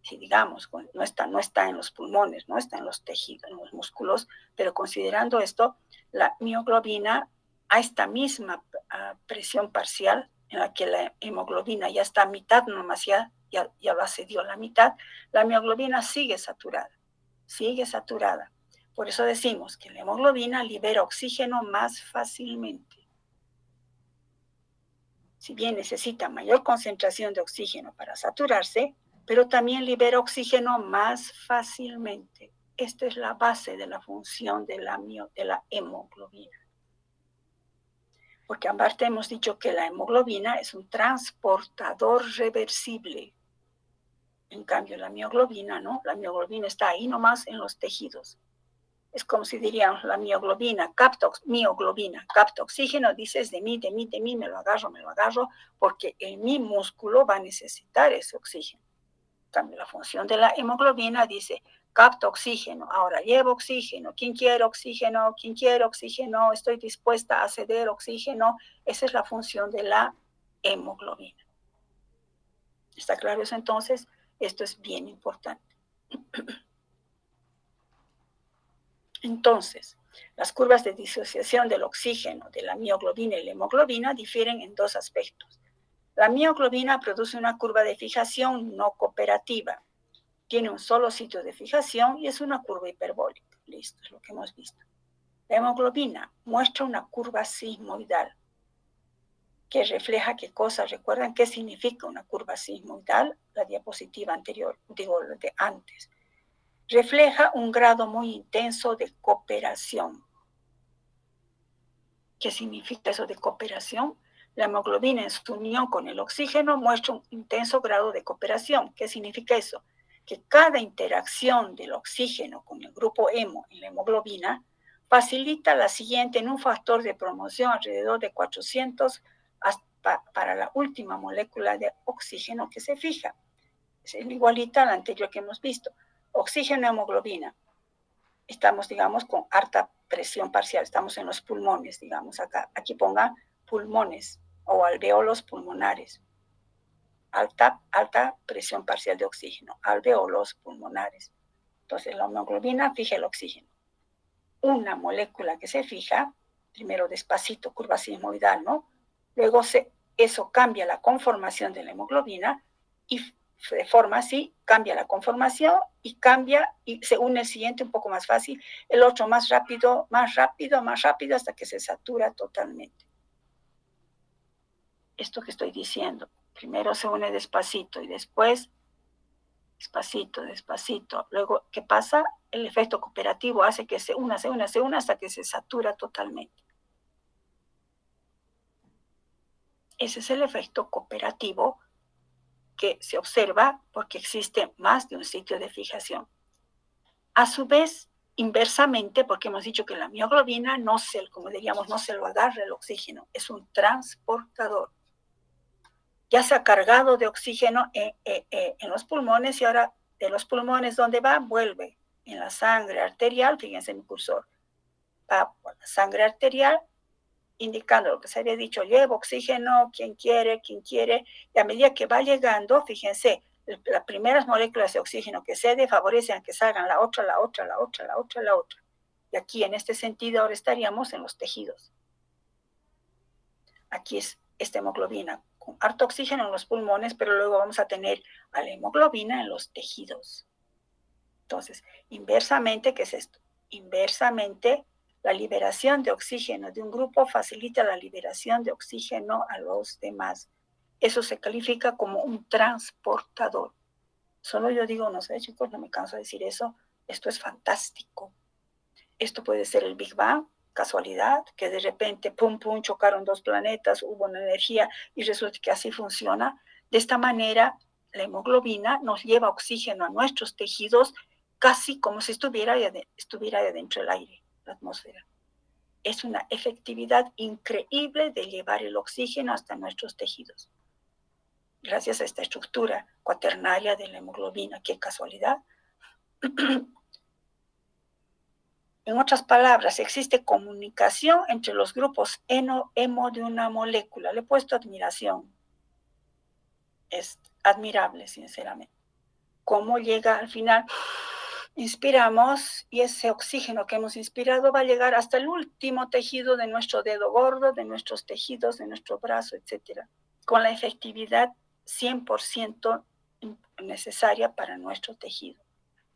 si digamos, no está en los pulmones, no está en los tejidos, en los músculos, pero considerando esto, la mioglobina a esta misma presión parcial, en la que la hemoglobina ya está a mitad, nomás ya lo accedió a la mitad, la mioglobina sigue saturada, sigue saturada. Por eso decimos que la hemoglobina libera oxígeno más fácilmente. Si bien necesita mayor concentración de oxígeno para saturarse, pero también libera oxígeno más fácilmente. Esta es la base de la función de la hemoglobina. porque aparte hemos dicho que la hemoglobina es un transportador reversible. En cambio, la mioglobina, ¿no? La mioglobina está ahí nomás en los tejidos. Es como si diríamos la mioglobina, mioglobina, capta oxígeno, dices de mí, me lo agarro, porque mi músculo va a necesitar ese oxígeno. En cambio, la función de la hemoglobina dice, capta oxígeno, ahora llevo oxígeno, ¿quién quiere oxígeno? ¿Quién quiere oxígeno? Estoy dispuesta a ceder oxígeno. Esa es la función de la hemoglobina. ¿Está claro eso entonces? Esto es bien importante. Entonces, las curvas de disociación del oxígeno, de la mioglobina y la hemoglobina difieren en dos aspectos. La mioglobina produce una curva de fijación no cooperativa. Tiene un solo sitio de fijación y es una curva hiperbólica. Listo, es lo que hemos visto. La hemoglobina muestra una curva sigmoidal que refleja qué cosa. ¿Recuerdan qué significa una curva sigmoidal? La diapositiva anterior, digo, de antes. Refleja un grado muy intenso de cooperación. ¿Qué significa eso de cooperación? La hemoglobina en su unión con el oxígeno muestra un intenso grado de cooperación. ¿Qué significa eso? Que cada interacción del oxígeno con el grupo hemo en la hemoglobina facilita la siguiente en un factor de promoción alrededor de 400 para la última molécula de oxígeno que se fija. Es igualita a la anterior que hemos visto. Oxígeno, hemoglobina. Estamos, digamos, con harta presión parcial, estamos en los pulmones, digamos acá. Aquí pongan pulmones o alveolos pulmonares. Alta presión parcial de oxígeno, alveolos pulmonares. Entonces la hemoglobina fija el oxígeno. Una molécula que se fija, primero despacito, curva sigmoidal, ¿no? Luego eso cambia la conformación de la hemoglobina y de forma así cambia la conformación y cambia y se une el siguiente un poco más fácil, el otro más rápido hasta que se satura totalmente. Esto que estoy diciendo, primero se une despacito y después despacito. Luego, ¿qué pasa? El efecto cooperativo hace que se una hasta que se satura totalmente. Ese es el efecto cooperativo que se observa porque existe más de un sitio de fijación. A su vez, inversamente, porque hemos dicho que la mioglobina como diríamos, no se lo agarra el oxígeno, es un transportador. Ya se ha cargado de oxígeno en los pulmones y ahora de los pulmones, ¿dónde va? Vuelve en la sangre arterial, fíjense mi cursor, va por la sangre arterial, indicando lo que se había dicho, lleva oxígeno, quien quiere, y a medida que va llegando, fíjense, las primeras moléculas de oxígeno que cede favorecen que salgan la otra. Y aquí, en este sentido, ahora estaríamos en los tejidos. Aquí es esta hemoglobina con harto oxígeno en los pulmones, pero luego vamos a tener a la hemoglobina en los tejidos. Entonces, inversamente, ¿qué es esto? Inversamente, la liberación de oxígeno de un grupo facilita la liberación de oxígeno a los demás. Eso se califica como un transportador. Solo yo digo, no sé, chicos, no me canso de decir eso. Esto es fantástico. Esto puede ser el Big Bang, casualidad, que de repente, pum, chocaron dos planetas, hubo una energía y resulta que así funciona. De esta manera, la hemoglobina nos lleva oxígeno a nuestros tejidos casi como si estuviera dentro del aire, la atmósfera. Es una efectividad increíble de llevar el oxígeno hasta nuestros tejidos. Gracias a esta estructura cuaternaria de la hemoglobina, qué casualidad. En otras palabras, existe comunicación entre los grupos hemo de una molécula. Le he puesto admiración. Es admirable, sinceramente. Cómo llega al final, inspiramos y ese oxígeno que hemos inspirado va a llegar hasta el último tejido de nuestro dedo gordo, de nuestros tejidos, de nuestro brazo, etc. Con la efectividad 100% necesaria para nuestro tejido.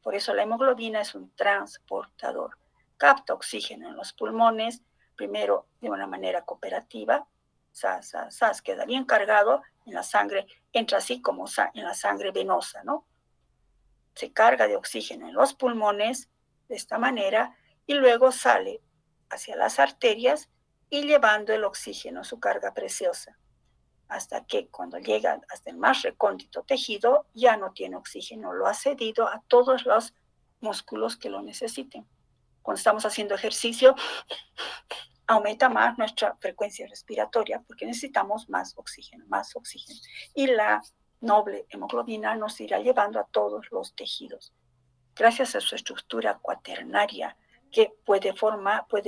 Por eso la hemoglobina es un transportador. Capta oxígeno en los pulmones, primero de una manera cooperativa, queda bien cargado en la sangre, entra así como en la sangre venosa, ¿no? Se carga de oxígeno en los pulmones de esta manera y luego sale hacia las arterias y llevando el oxígeno, su carga preciosa, hasta que cuando llega hasta el más recóndito tejido, ya no tiene oxígeno, lo ha cedido a todos los músculos que lo necesiten. Cuando estamos haciendo ejercicio, aumenta más nuestra frecuencia respiratoria porque necesitamos más oxígeno, más oxígeno. Y la noble hemoglobina nos irá llevando a todos los tejidos. Gracias a su estructura cuaternaria, que puede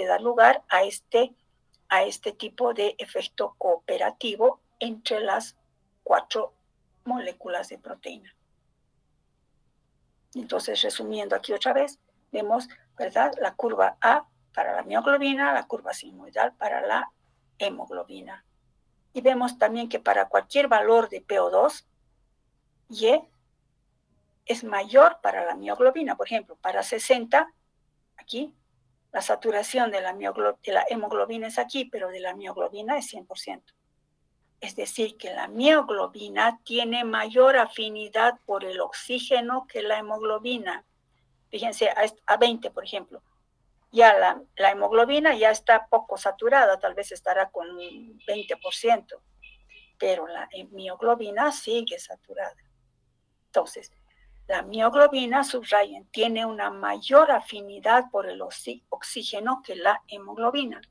dar lugar a este tipo de efecto cooperativo entre las 4 moléculas de proteína. Entonces, resumiendo aquí otra vez, vemos, ¿verdad?, la curva A para la mioglobina, la curva sigmoidal para la hemoglobina. Y vemos también que para cualquier valor de PO2, Y es mayor para la mioglobina. Por ejemplo, para 60, aquí, la saturación de la hemoglobina es aquí, pero de la mioglobina es 100%. Es decir, que la mioglobina tiene mayor afinidad por el oxígeno que la hemoglobina. Fíjense, a 20, por ejemplo. Ya la hemoglobina ya está poco saturada, tal vez estará con un 20%, pero la mioglobina sigue saturada. Entonces, la mioglobina, subrayen, tiene una mayor afinidad por el oxígeno que la hemoglobina.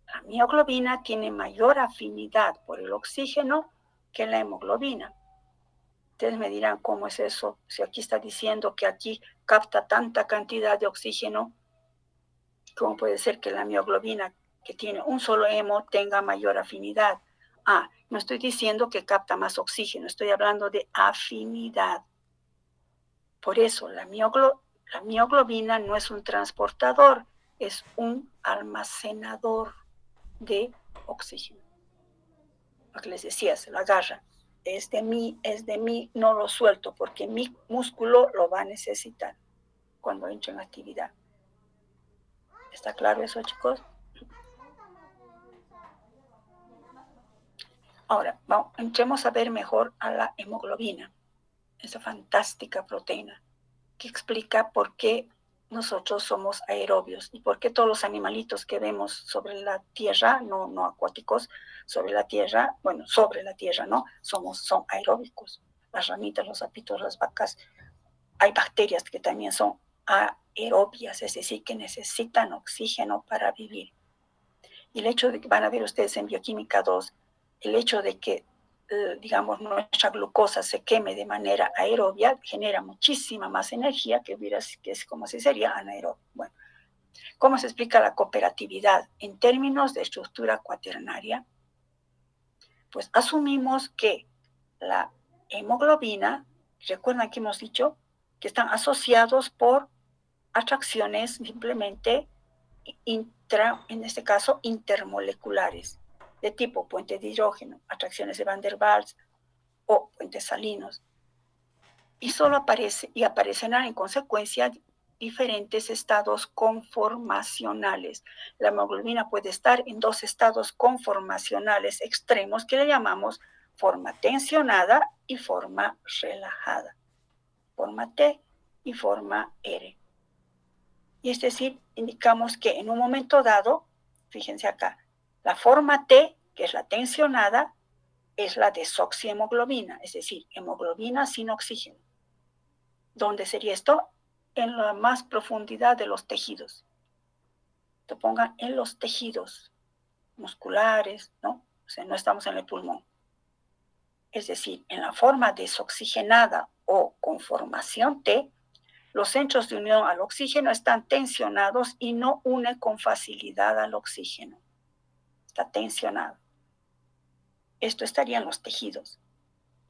La mioglobina tiene mayor afinidad por el oxígeno que la hemoglobina. Ustedes me dirán, ¿cómo es eso? Si aquí está diciendo que aquí capta tanta cantidad de oxígeno, ¿cómo puede ser que la mioglobina, que tiene un solo hemo, tenga mayor afinidad? No estoy diciendo que capta más oxígeno, estoy hablando de afinidad. Por eso, la mioglobina no es un transportador, es un almacenador de oxígeno. Lo que les decía, se lo agarra. Es de mí, no lo suelto porque mi músculo lo va a necesitar cuando entre en actividad. ¿Está claro eso, chicos? Ahora, entremos a ver mejor a la hemoglobina, esa fantástica proteína que explica por qué nosotros somos aerobios y por qué todos los animalitos que vemos sobre la tierra, no acuáticos, sobre la tierra, ¿no? Son aeróbicos. Las ranitas, los sapitos, las vacas. Hay bacterias que también son aerobias, es decir, que necesitan oxígeno para vivir. Y el hecho de que van a ver ustedes en Bioquímica 2, el hecho de que, digamos, nuestra glucosa se queme de manera aerobia genera muchísima más energía que es como si sería anaerobio. Bueno, ¿cómo se explica la cooperatividad en términos de estructura cuaternaria? Pues asumimos que la hemoglobina, recuerdan que hemos dicho que están asociados por atracciones simplemente en este caso, intermoleculares, de tipo puente de hidrógeno, atracciones de Van der Waals o puentes salinos. Y aparecerán en consecuencia diferentes estados conformacionales. La hemoglobina puede estar en 2 estados conformacionales extremos que le llamamos forma tensionada y forma relajada. Forma T y forma R. Y es decir, indicamos que en un momento dado, fíjense acá, la forma T, que es la tensionada, es la desoxihemoglobina, es decir, hemoglobina sin oxígeno. ¿Dónde sería esto? En la más profundidad de los tejidos. Te pongan en los tejidos musculares, ¿no? O sea, no estamos en el pulmón. Es decir, en la forma desoxigenada o conformación T, los centros de unión al oxígeno están tensionados y no une con facilidad al oxígeno. Está tensionado. Esto estaría en los tejidos.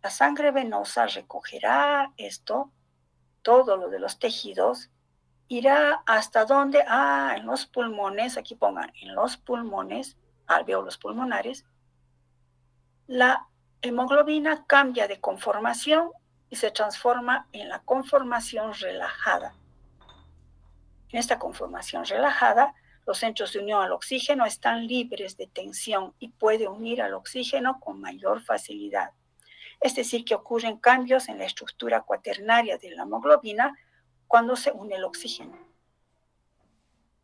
La sangre venosa recogerá esto, todo lo de los tejidos, irá hasta dónde, en los pulmones, aquí pongan, en los pulmones, alvéolos pulmonares, la hemoglobina cambia de conformación y se transforma en la conformación relajada. En esta conformación relajada, los centros de unión al oxígeno están libres de tensión y puede unir al oxígeno con mayor facilidad. Es decir, que ocurren cambios en la estructura cuaternaria de la hemoglobina cuando se une el oxígeno.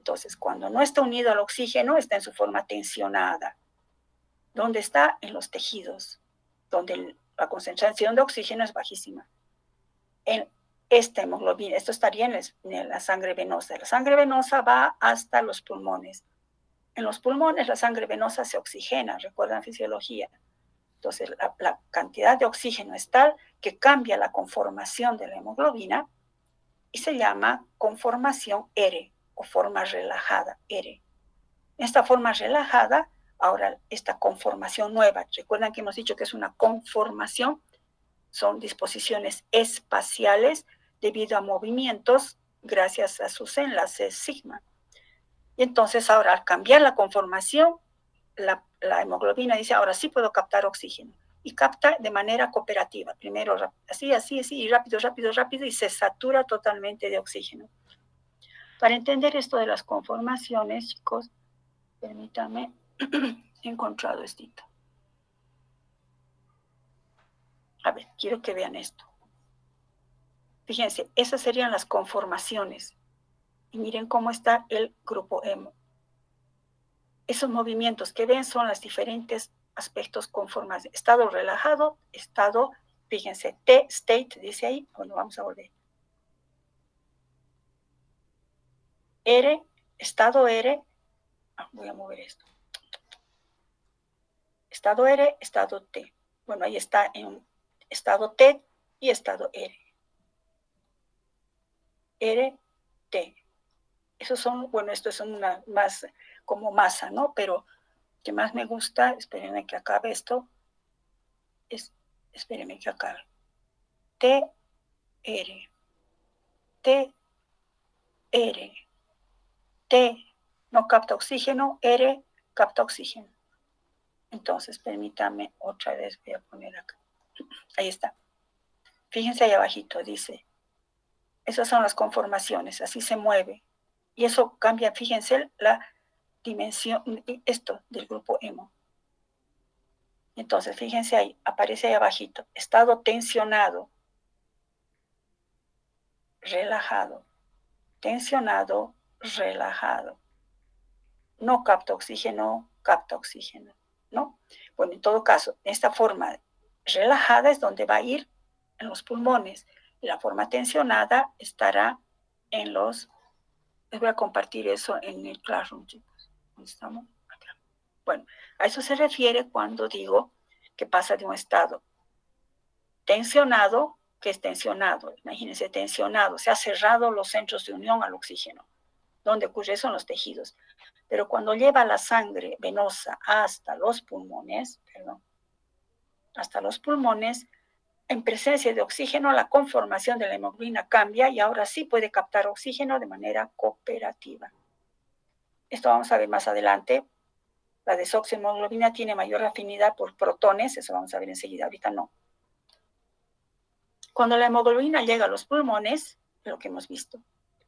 Entonces, cuando no está unido al oxígeno, está en su forma tensionada. ¿Dónde está? En los tejidos, donde la concentración de oxígeno es bajísima. En esta hemoglobina, esto estaría en la sangre venosa. La sangre venosa va hasta los pulmones. En los pulmones la sangre venosa se oxigena, recuerdan fisiología. Entonces, la cantidad de oxígeno es tal que cambia la conformación de la hemoglobina y se llama conformación R o forma relajada R. Esta forma relajada, ahora esta conformación nueva, recuerdan que hemos dicho que es una conformación, son disposiciones espaciales debido a movimientos gracias a sus enlaces sigma. Y entonces ahora al cambiar la conformación, la hemoglobina dice, ahora sí puedo captar oxígeno. Y capta de manera cooperativa. Primero así, y rápido, y se satura totalmente de oxígeno. Para entender esto de las conformaciones, chicos, permítanme, he encontrado esto. A ver, quiero que vean esto. Fíjense, esas serían las conformaciones. Y miren cómo está el grupo hemo. Esos movimientos que ven son los diferentes aspectos conformados. Estado relajado, estado, fíjense, T, state, dice ahí. Bueno, vamos a volver. R, estado R. Voy a mover esto. Estado R, estado T. Bueno, ahí está en estado T y estado R. R, T. Esos son, bueno, estos son una más como masa, ¿no? Pero que más me gusta, espérenme que acabe esto, espérenme que acabe. T, R, T, R, T, no capta oxígeno, R, capta oxígeno. Entonces, permítame otra vez, voy a poner acá. Ahí está. Fíjense ahí abajito, dice, esas son las conformaciones, así se mueve. Y eso cambia, fíjense, la dimensión, esto del grupo hemo. Entonces, fíjense ahí, aparece ahí abajito, estado tensionado, relajado, tensionado, relajado. No capta oxígeno, ¿no? Bueno, en todo caso, esta forma relajada es donde va a ir en los pulmones. Y la forma tensionada estará en los... Les voy a compartir eso en el Classroom, chicos. ¿Dónde estamos? Acá. Bueno, a eso se refiere cuando digo que pasa de un estado tensionado, que es tensionado. Imagínense, tensionado. Se ha cerrado los centros de unión al oxígeno. Donde ocurre eso en los tejidos. Pero cuando lleva la sangre venosa hasta los pulmones, en presencia de oxígeno, la conformación de la hemoglobina cambia y ahora sí puede captar oxígeno de manera cooperativa. Esto vamos a ver más adelante. La desoxihemoglobina tiene mayor afinidad por protones, eso vamos a ver enseguida, ahorita no. Cuando la hemoglobina llega a los pulmones, lo que hemos visto,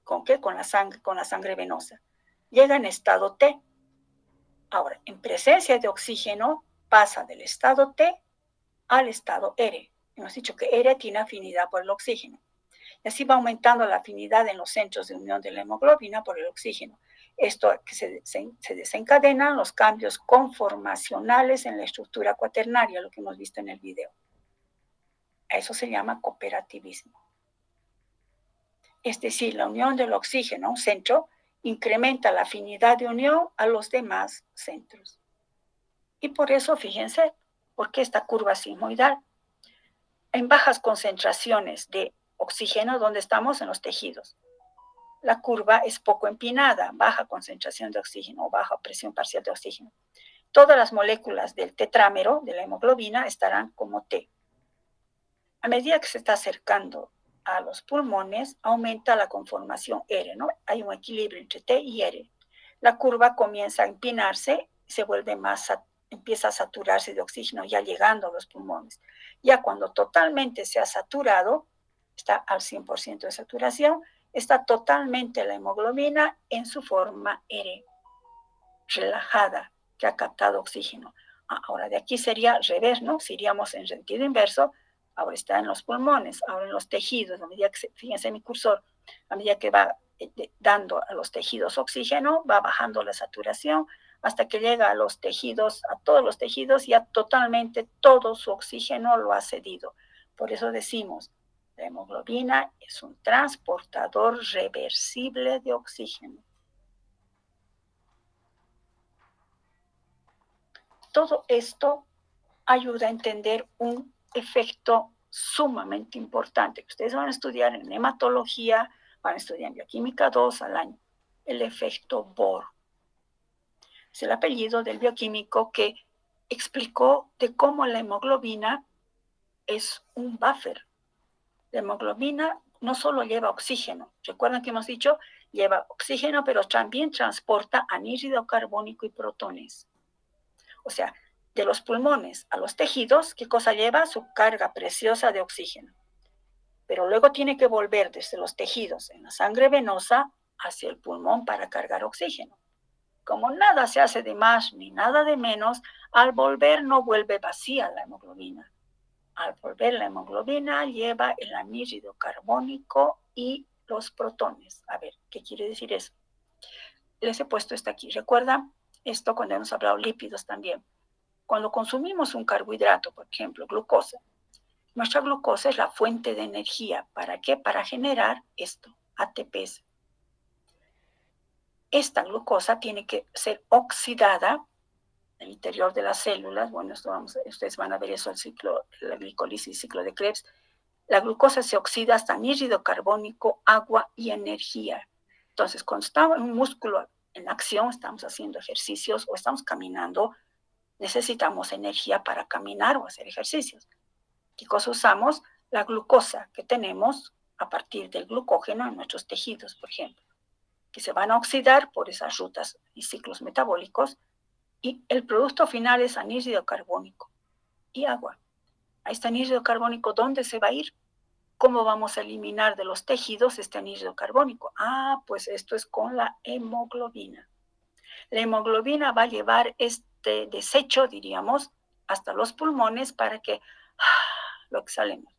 ¿con qué? Con la sangre venosa. Llega en estado T. Ahora, en presencia de oxígeno, pasa del estado T al estado R. Hemos dicho que R tiene afinidad por el oxígeno. Y así va aumentando la afinidad en los centros de unión de la hemoglobina por el oxígeno. Esto que se desencadenan los cambios conformacionales en la estructura cuaternaria, lo que hemos visto en el video. A eso se llama cooperativismo. Es decir, la unión del oxígeno a un centro incrementa la afinidad de unión a los demás centros. Y por eso, fíjense, ¿por qué esta curva sigmoidal? En bajas concentraciones de oxígeno, donde estamos en los tejidos, la curva es poco empinada, baja concentración de oxígeno o baja presión parcial de oxígeno. Todas las moléculas del tetrámero, de la hemoglobina, estarán como T. A medida que se está acercando a los pulmones, aumenta la conformación R, ¿no? Hay un equilibrio entre T y R. La curva comienza a empinarse, se vuelve empieza a saturarse de oxígeno ya llegando a los pulmones. Ya cuando totalmente se ha saturado, está al 100% de saturación, está totalmente la hemoglobina en su forma R, relajada, que ha captado oxígeno. Ahora de aquí sería al revés, ¿no? Si iríamos en sentido inverso, ahora está en los pulmones, ahora en los tejidos, a medida que fíjense mi cursor, a medida que va dando a los tejidos oxígeno, va bajando la saturación hasta que llega a los tejidos, a todos los tejidos, ya totalmente todo su oxígeno lo ha cedido. Por eso decimos, la hemoglobina es un transportador reversible de oxígeno. Todo esto ayuda a entender un efecto sumamente importante que ustedes van a estudiar en hematología, van a estudiar en bioquímica 2 al año, el efecto Bohr. Es el apellido del bioquímico que explicó de cómo la hemoglobina es un buffer. La hemoglobina no solo lleva oxígeno, recuerdan que hemos dicho, lleva oxígeno, pero también transporta anhídrido carbónico y protones. O sea, de los pulmones a los tejidos, ¿qué cosa lleva? Su carga preciosa de oxígeno. Pero luego tiene que volver desde los tejidos en la sangre venosa hacia el pulmón para cargar oxígeno. Como nada se hace de más ni nada de menos, al volver no vuelve vacía la hemoglobina. Al volver la hemoglobina lleva el anhídrido carbónico y los protones. A ver, ¿qué quiere decir eso? Les he puesto esto aquí. ¿Recuerdan esto cuando hemos hablado de lípidos también? Cuando consumimos un carbohidrato, por ejemplo, glucosa, nuestra glucosa es la fuente de energía. ¿Para qué? Para generar esto, ATPs. Esta glucosa tiene que ser oxidada en el interior de las células. Bueno, ustedes van a ver eso, el ciclo, la glicolisis, el ciclo de Krebs. La glucosa se oxida hasta anhídrido carbónico, agua y energía. Entonces, cuando estamos en un músculo en acción, estamos haciendo ejercicios o estamos caminando, necesitamos energía para caminar o hacer ejercicios. ¿Qué cosa usamos? La glucosa que tenemos a partir del glucógeno en nuestros tejidos, por ejemplo, que se van a oxidar por esas rutas y ciclos metabólicos, y el producto final es anhídrido carbónico y agua. A este anhídrido carbónico, ¿dónde se va a ir? ¿Cómo vamos a eliminar de los tejidos este anhídrido carbónico? Pues esto es con la hemoglobina. La hemoglobina va a llevar este desecho, diríamos, hasta los pulmones para que lo exhalemos.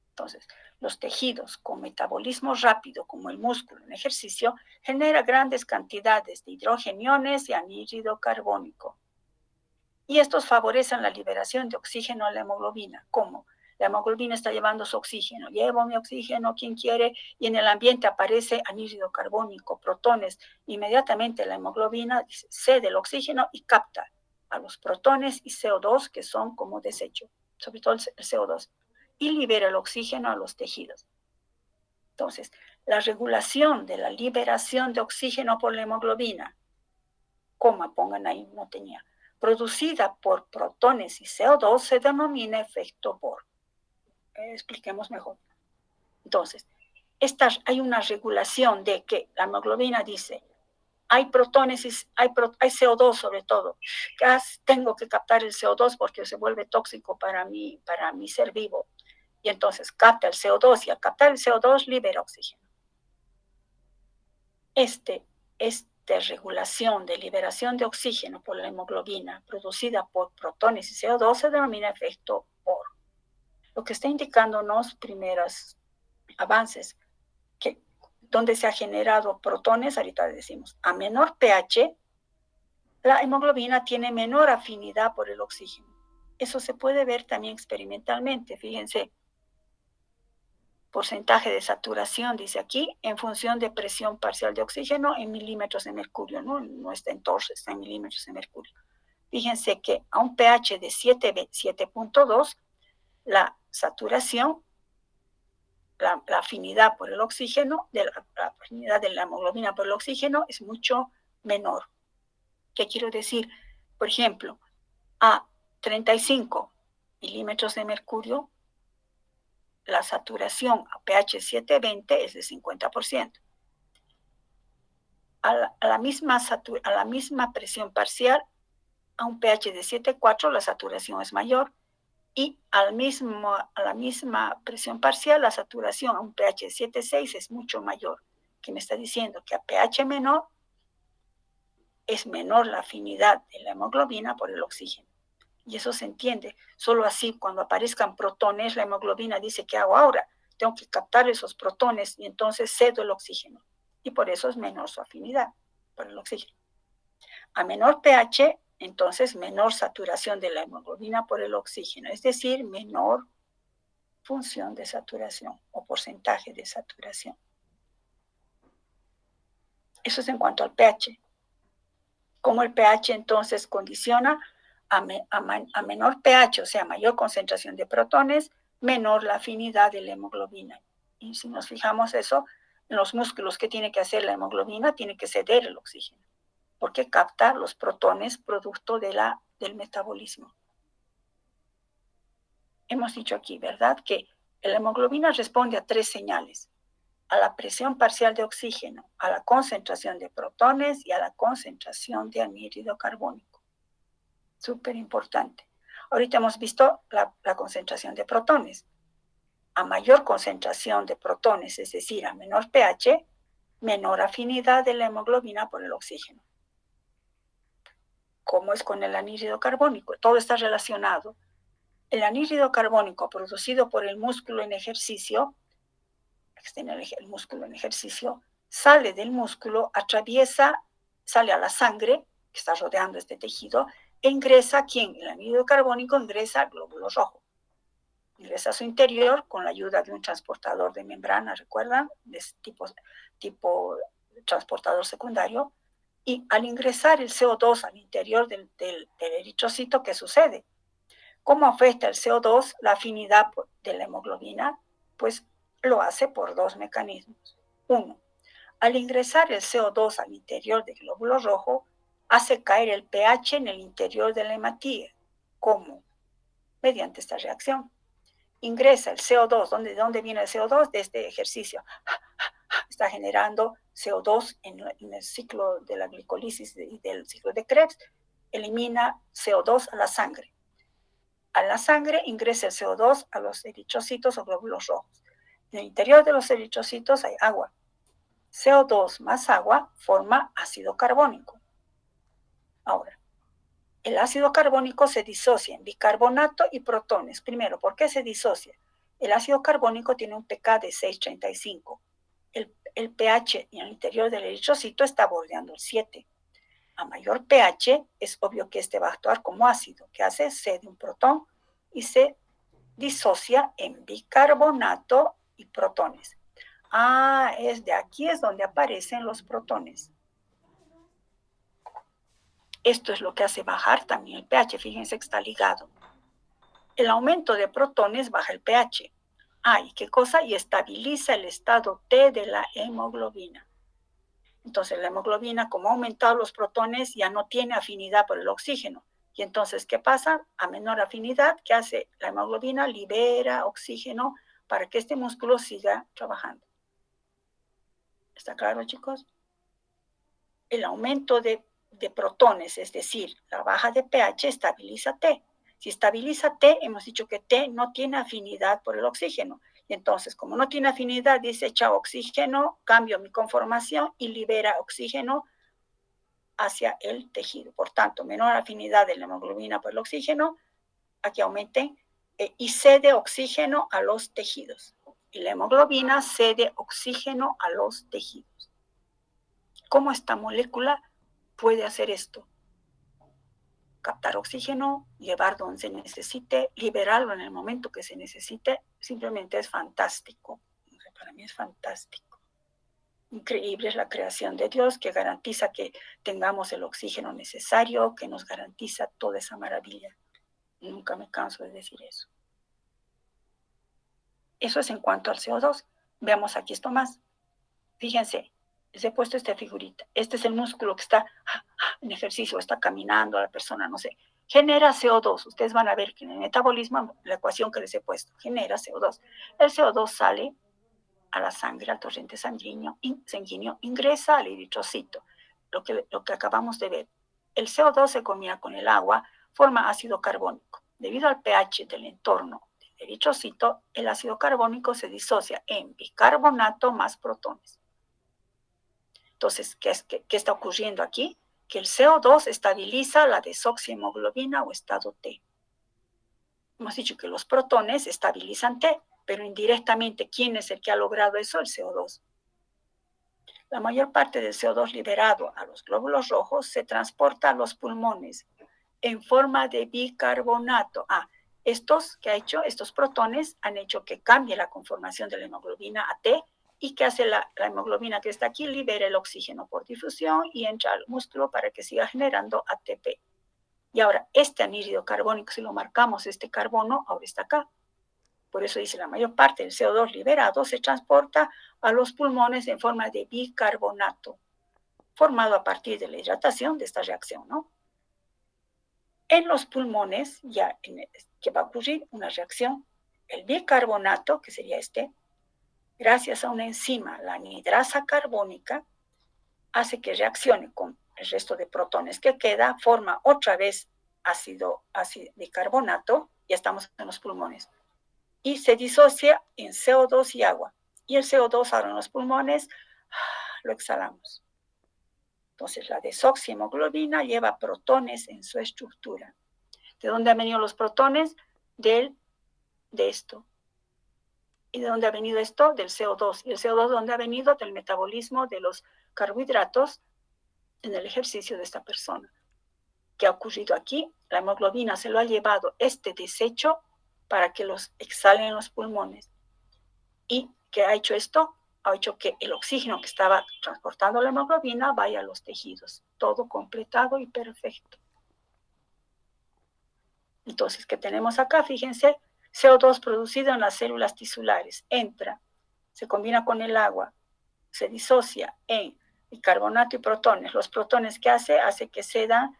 Entonces, los tejidos con metabolismo rápido, como el músculo en ejercicio, genera grandes cantidades de hidrogeniones y anhídrido carbónico. Y estos favorecen la liberación de oxígeno a la hemoglobina. ¿Cómo? La hemoglobina está llevando su oxígeno. Llevo mi oxígeno, quien quiere, y en el ambiente aparece anhídrido carbónico, protones. Inmediatamente la hemoglobina cede el oxígeno y capta a los protones y CO2, que son como desecho, sobre todo el CO2, y libera el oxígeno a los tejidos. Entonces, la regulación de la liberación de oxígeno por la hemoglobina, coma, pongan ahí, no tenía, producida por protones y CO2 se denomina efecto Bohr. Expliquemos mejor. Entonces, hay una regulación de que la hemoglobina dice, hay protones y hay CO2 sobre todo. Tengo que captar el CO2 porque se vuelve tóxico para mi ser vivo. Y entonces capta el CO2 y al captar el CO2 libera oxígeno. Esta regulación de liberación de oxígeno por la hemoglobina producida por protones y CO2 se denomina efecto Bohr. Lo que está indicándonos primeros avances, que donde se ha generado protones, ahorita decimos, a menor pH, la hemoglobina tiene menor afinidad por el oxígeno. Eso se puede ver también experimentalmente, fíjense. Porcentaje de saturación, dice aquí, en función de presión parcial de oxígeno en milímetros de mercurio, no está en torres, está en milímetros de mercurio. Fíjense que a un pH de 7.2, la saturación, la afinidad por el oxígeno, la afinidad de la hemoglobina por el oxígeno es mucho menor. ¿Qué quiero decir? Por ejemplo, a 35 milímetros de mercurio, la saturación a pH 720 es de 50%. A la misma presión parcial, a un pH de 7,4 la saturación es mayor, y a la misma presión parcial la saturación a un pH 7,6 es mucho mayor, que me está diciendo que a pH menor es menor la afinidad de la hemoglobina por el oxígeno. Y eso se entiende. Solo así, cuando aparezcan protones, la hemoglobina dice, ¿qué hago ahora? Tengo que captar esos protones y entonces cedo el oxígeno. y por eso es menor su afinidad por el oxígeno. A menor pH, entonces menor saturación de la hemoglobina por el oxígeno, es decir, menor función de saturación o porcentaje de saturación. Eso es en cuanto al pH. Cómo el pH entonces condiciona a menor pH, o sea, mayor concentración de protones, menor la afinidad de la hemoglobina. Y si nos fijamos eso, en los músculos, ¿qué tiene que hacer la hemoglobina? Tiene que ceder el oxígeno, porque capta los protones producto del metabolismo. Hemos dicho aquí, ¿verdad?, que la hemoglobina responde a 3 señales: a la presión parcial de oxígeno, a la concentración de protones y a la concentración de anhídrido carbónico. Súper importante. Ahorita hemos visto la concentración de protones. A mayor concentración de protones, es decir, a menor pH, menor afinidad de la hemoglobina por el oxígeno. ¿Cómo es con el anhídrido carbónico? Todo está relacionado. El anhídrido carbónico producido por el músculo en ejercicio, el músculo en ejercicio, sale del músculo, sale a la sangre que está rodeando este tejido e ingresa, ¿quién? El anhídrido carbónico ingresa al glóbulo rojo. Ingresa a su interior con la ayuda de un transportador de membrana, ¿recuerdan? De tipo transportador secundario. Y al ingresar el CO2 al interior del eritrocito, ¿qué sucede? ¿Cómo afecta el CO2 la afinidad de la hemoglobina? Pues lo hace por 2 mecanismos. Uno, al ingresar el CO2 al interior del glóbulo rojo, hace caer el pH en el interior de la hematía. ¿Cómo? Mediante esta reacción. Ingresa el CO2. ¿De dónde viene el CO2? De este ejercicio. Está generando CO2 en el ciclo de la glicolisis y del ciclo de Krebs. Elimina CO2 a la sangre. A la sangre ingresa el CO2 a los eritrocitos o glóbulos rojos. En el interior de los eritrocitos hay agua. CO2 más agua forma ácido carbónico. Ahora, el ácido carbónico se disocia en bicarbonato y protones. Primero, ¿por qué se disocia? El ácido carbónico tiene un pK de 6,35. El pH en el interior del eritrocito está bordeando el 7. A mayor pH, es obvio que este va a actuar como ácido. ¿Qué hace? Cede un protón y se disocia en bicarbonato y protones. De aquí es donde aparecen los protones. Esto es lo que hace bajar también el pH. Fíjense que está ligado. El aumento de protones baja el pH. ¿Y qué cosa? Y estabiliza el estado T de la hemoglobina. Entonces la hemoglobina, como ha aumentado los protones, ya no tiene afinidad por el oxígeno. Y entonces, ¿qué pasa? A menor afinidad, ¿qué hace la hemoglobina? Libera oxígeno para que este músculo siga trabajando. ¿Está claro, chicos? El aumento de protones, es decir, la baja de pH, estabiliza T. Si estabiliza T, hemos dicho que T no tiene afinidad por el oxígeno. Y entonces, como no tiene afinidad, dice, chao oxígeno, cambio mi conformación y libera oxígeno hacia el tejido. Por tanto, menor afinidad de la hemoglobina por el oxígeno, aquí aumenten, y cede oxígeno a los tejidos. Y la hemoglobina cede oxígeno a los tejidos. ¿Cómo esta molécula puede hacer esto? Captar oxígeno, llevar donde se necesite, liberarlo en el momento que se necesite, simplemente es fantástico. Para mí es fantástico. Increíble es la creación de Dios que garantiza que tengamos el oxígeno necesario, que nos garantiza toda esa maravilla. Nunca me canso de decir eso. Eso es en cuanto al CO2. Veamos aquí esto más. Fíjense, les he puesto esta figurita. Este es el músculo que está en ejercicio, está caminando la persona, no sé. Genera CO2. Ustedes van a ver que en el metabolismo, la ecuación que les he puesto, genera CO2. El CO2 sale a la sangre, al torrente sanguíneo, ingresa al eritrocito. Lo que acabamos de ver. El CO2 se combina con el agua, forma ácido carbónico. Debido al pH del entorno del eritrocito, el ácido carbónico se disocia en bicarbonato más protones. Entonces, ¿qué está ocurriendo aquí? Que el CO2 estabiliza la desoxihemoglobina o estado T. Hemos dicho que los protones estabilizan T, pero indirectamente, ¿quién es el que ha logrado eso? El CO2. la mayor parte del CO2 liberado a los glóbulos rojos se transporta a los pulmones en forma de bicarbonato. Estos protones han hecho que cambie la conformación de la hemoglobina a T, y que hace la hemoglobina que está aquí, libera el oxígeno por difusión y entra al músculo para que siga generando ATP. Y ahora, este anhídrido carbónico, si lo marcamos, este carbono, ahora está acá. Por eso dice, la mayor parte del CO2 liberado se transporta a los pulmones en forma de bicarbonato, formado a partir de la hidratación de esta reacción, ¿no? En los pulmones, que va a ocurrir una reacción, el bicarbonato, que sería gracias a una enzima, la anidrasa carbónica, hace que reaccione con el resto de protones que queda, forma otra vez ácido bicarbonato, y estamos en los pulmones, y se disocia en CO2 y agua. Y el CO2 ahora en los pulmones lo exhalamos. Entonces la desoxihemoglobina lleva protones en su estructura. ¿De dónde han venido los protones? De esto. ¿Y de dónde ha venido esto? Del CO2. ¿Y el CO2 de dónde ha venido? Del metabolismo de los carbohidratos en el ejercicio de esta persona. ¿Qué ha ocurrido aquí? La hemoglobina se lo ha llevado este desecho para que los exhalen en los pulmones. ¿Y qué ha hecho esto? Ha hecho que el oxígeno que estaba transportando la hemoglobina vaya a los tejidos. Todo completado y perfecto. Entonces, ¿qué tenemos acá? Fíjense, CO2 producido en las células tisulares entra, se combina con el agua, se disocia en bicarbonato y protones. Los protones, ¿qué hace? Hace que ceda,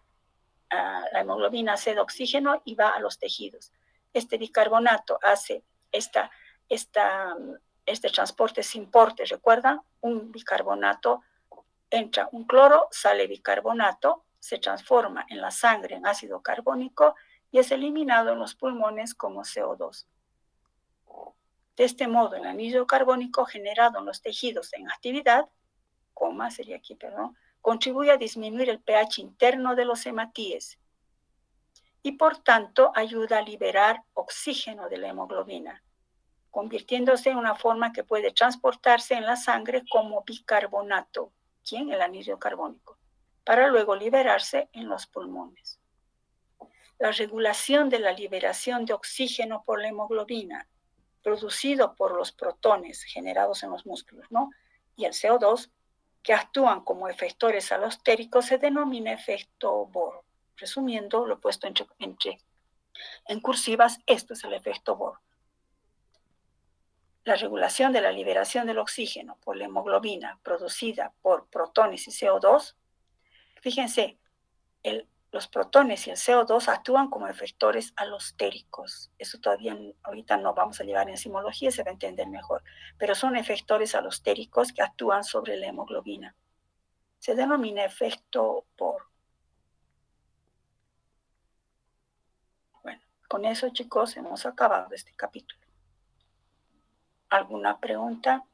la hemoglobina ceda oxígeno y va a los tejidos. Este bicarbonato hace este transporte sin porte. ¿Recuerdan? Un bicarbonato, entra un cloro, sale bicarbonato, se transforma en la sangre en ácido carbónico y es eliminado en los pulmones como CO2. De este modo, el anhídrido carbónico generado en los tejidos en actividad, contribuye a disminuir el pH interno de los hematíes y por tanto ayuda a liberar oxígeno de la hemoglobina, convirtiéndose en una forma que puede transportarse en la sangre como bicarbonato, el anhídrido carbónico, para luego liberarse en los pulmones. La regulación de la liberación de oxígeno por la hemoglobina, producido por los protones generados en los músculos, ¿no? Y el CO2, que actúan como efectores alostéricos, se denomina efecto Bohr. Resumiendo, lo he puesto en cursivas, esto es el efecto Bohr. La regulación de la liberación del oxígeno por la hemoglobina producida por protones y CO2, fíjense, los protones y el CO2 actúan como efectores alostéricos. Eso todavía ahorita no vamos a llevar en enzimología, se va a entender mejor. Pero son efectores alostéricos que actúan sobre la hemoglobina. Se denomina efecto Bohr. Bueno, con eso, chicos, hemos acabado este capítulo. ¿Alguna pregunta?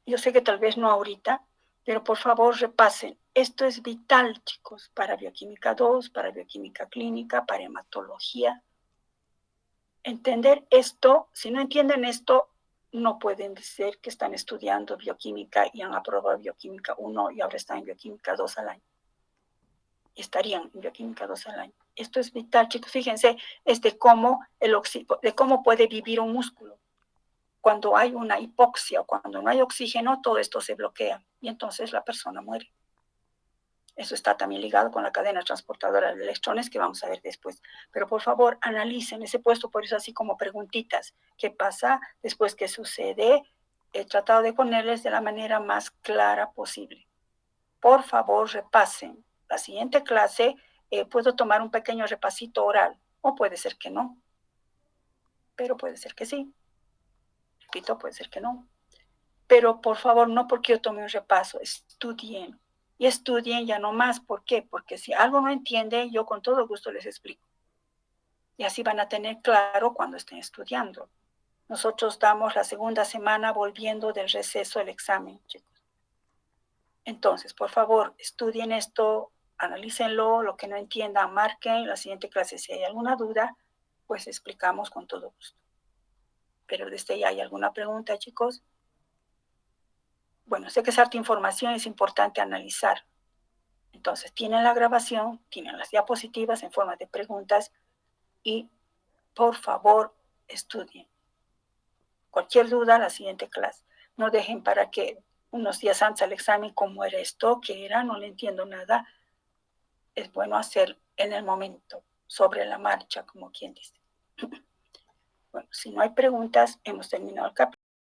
Yo sé que tal vez no ahorita, pero por favor repasen. Esto es vital, chicos, para bioquímica 2, para bioquímica clínica, para hematología. Entender esto, si no entienden esto, no pueden decir que están estudiando bioquímica y han aprobado bioquímica 1 y ahora están en bioquímica 2 al año. Estarían en bioquímica 2 al año. Esto es vital, chicos. Fíjense, es de cómo puede vivir un músculo. Cuando hay una hipoxia o cuando no hay oxígeno, todo esto se bloquea y entonces la persona muere. Eso está también ligado con la cadena transportadora de electrones que vamos a ver después. Pero por favor, analicen. Les he puesto por eso así como preguntitas. ¿Qué pasa después? ¿Qué sucede? He tratado de ponerles de la manera más clara posible. Por favor, repasen. La siguiente clase puedo tomar un pequeño repasito oral, o puede ser que no, pero puede ser que sí. Repito, puede ser que no. Pero por favor, no porque yo tome un repaso, estudien. Y estudien ya no más. ¿Por qué? Porque si algo no entienden, yo con todo gusto les explico. Y así van a tener claro cuando estén estudiando. Nosotros damos la segunda semana volviendo del receso el examen, chicos. Entonces, por favor, estudien esto, analícenlo, lo que no entiendan, marquen. La siguiente clase, si hay alguna duda, pues explicamos con todo gusto. Pero desde ya, ¿hay alguna pregunta, chicos? bueno, sé que es harta información, es importante analizar. Entonces, tienen la grabación, tienen las diapositivas en forma de preguntas y, por favor, estudien. Cualquier duda, la siguiente clase. No dejen para que unos días antes del examen, ¿cómo era esto? ¿Qué era? No le entiendo nada. Es bueno hacer en el momento, sobre la marcha, como quien dice. Bueno, si no hay preguntas, hemos terminado el capítulo.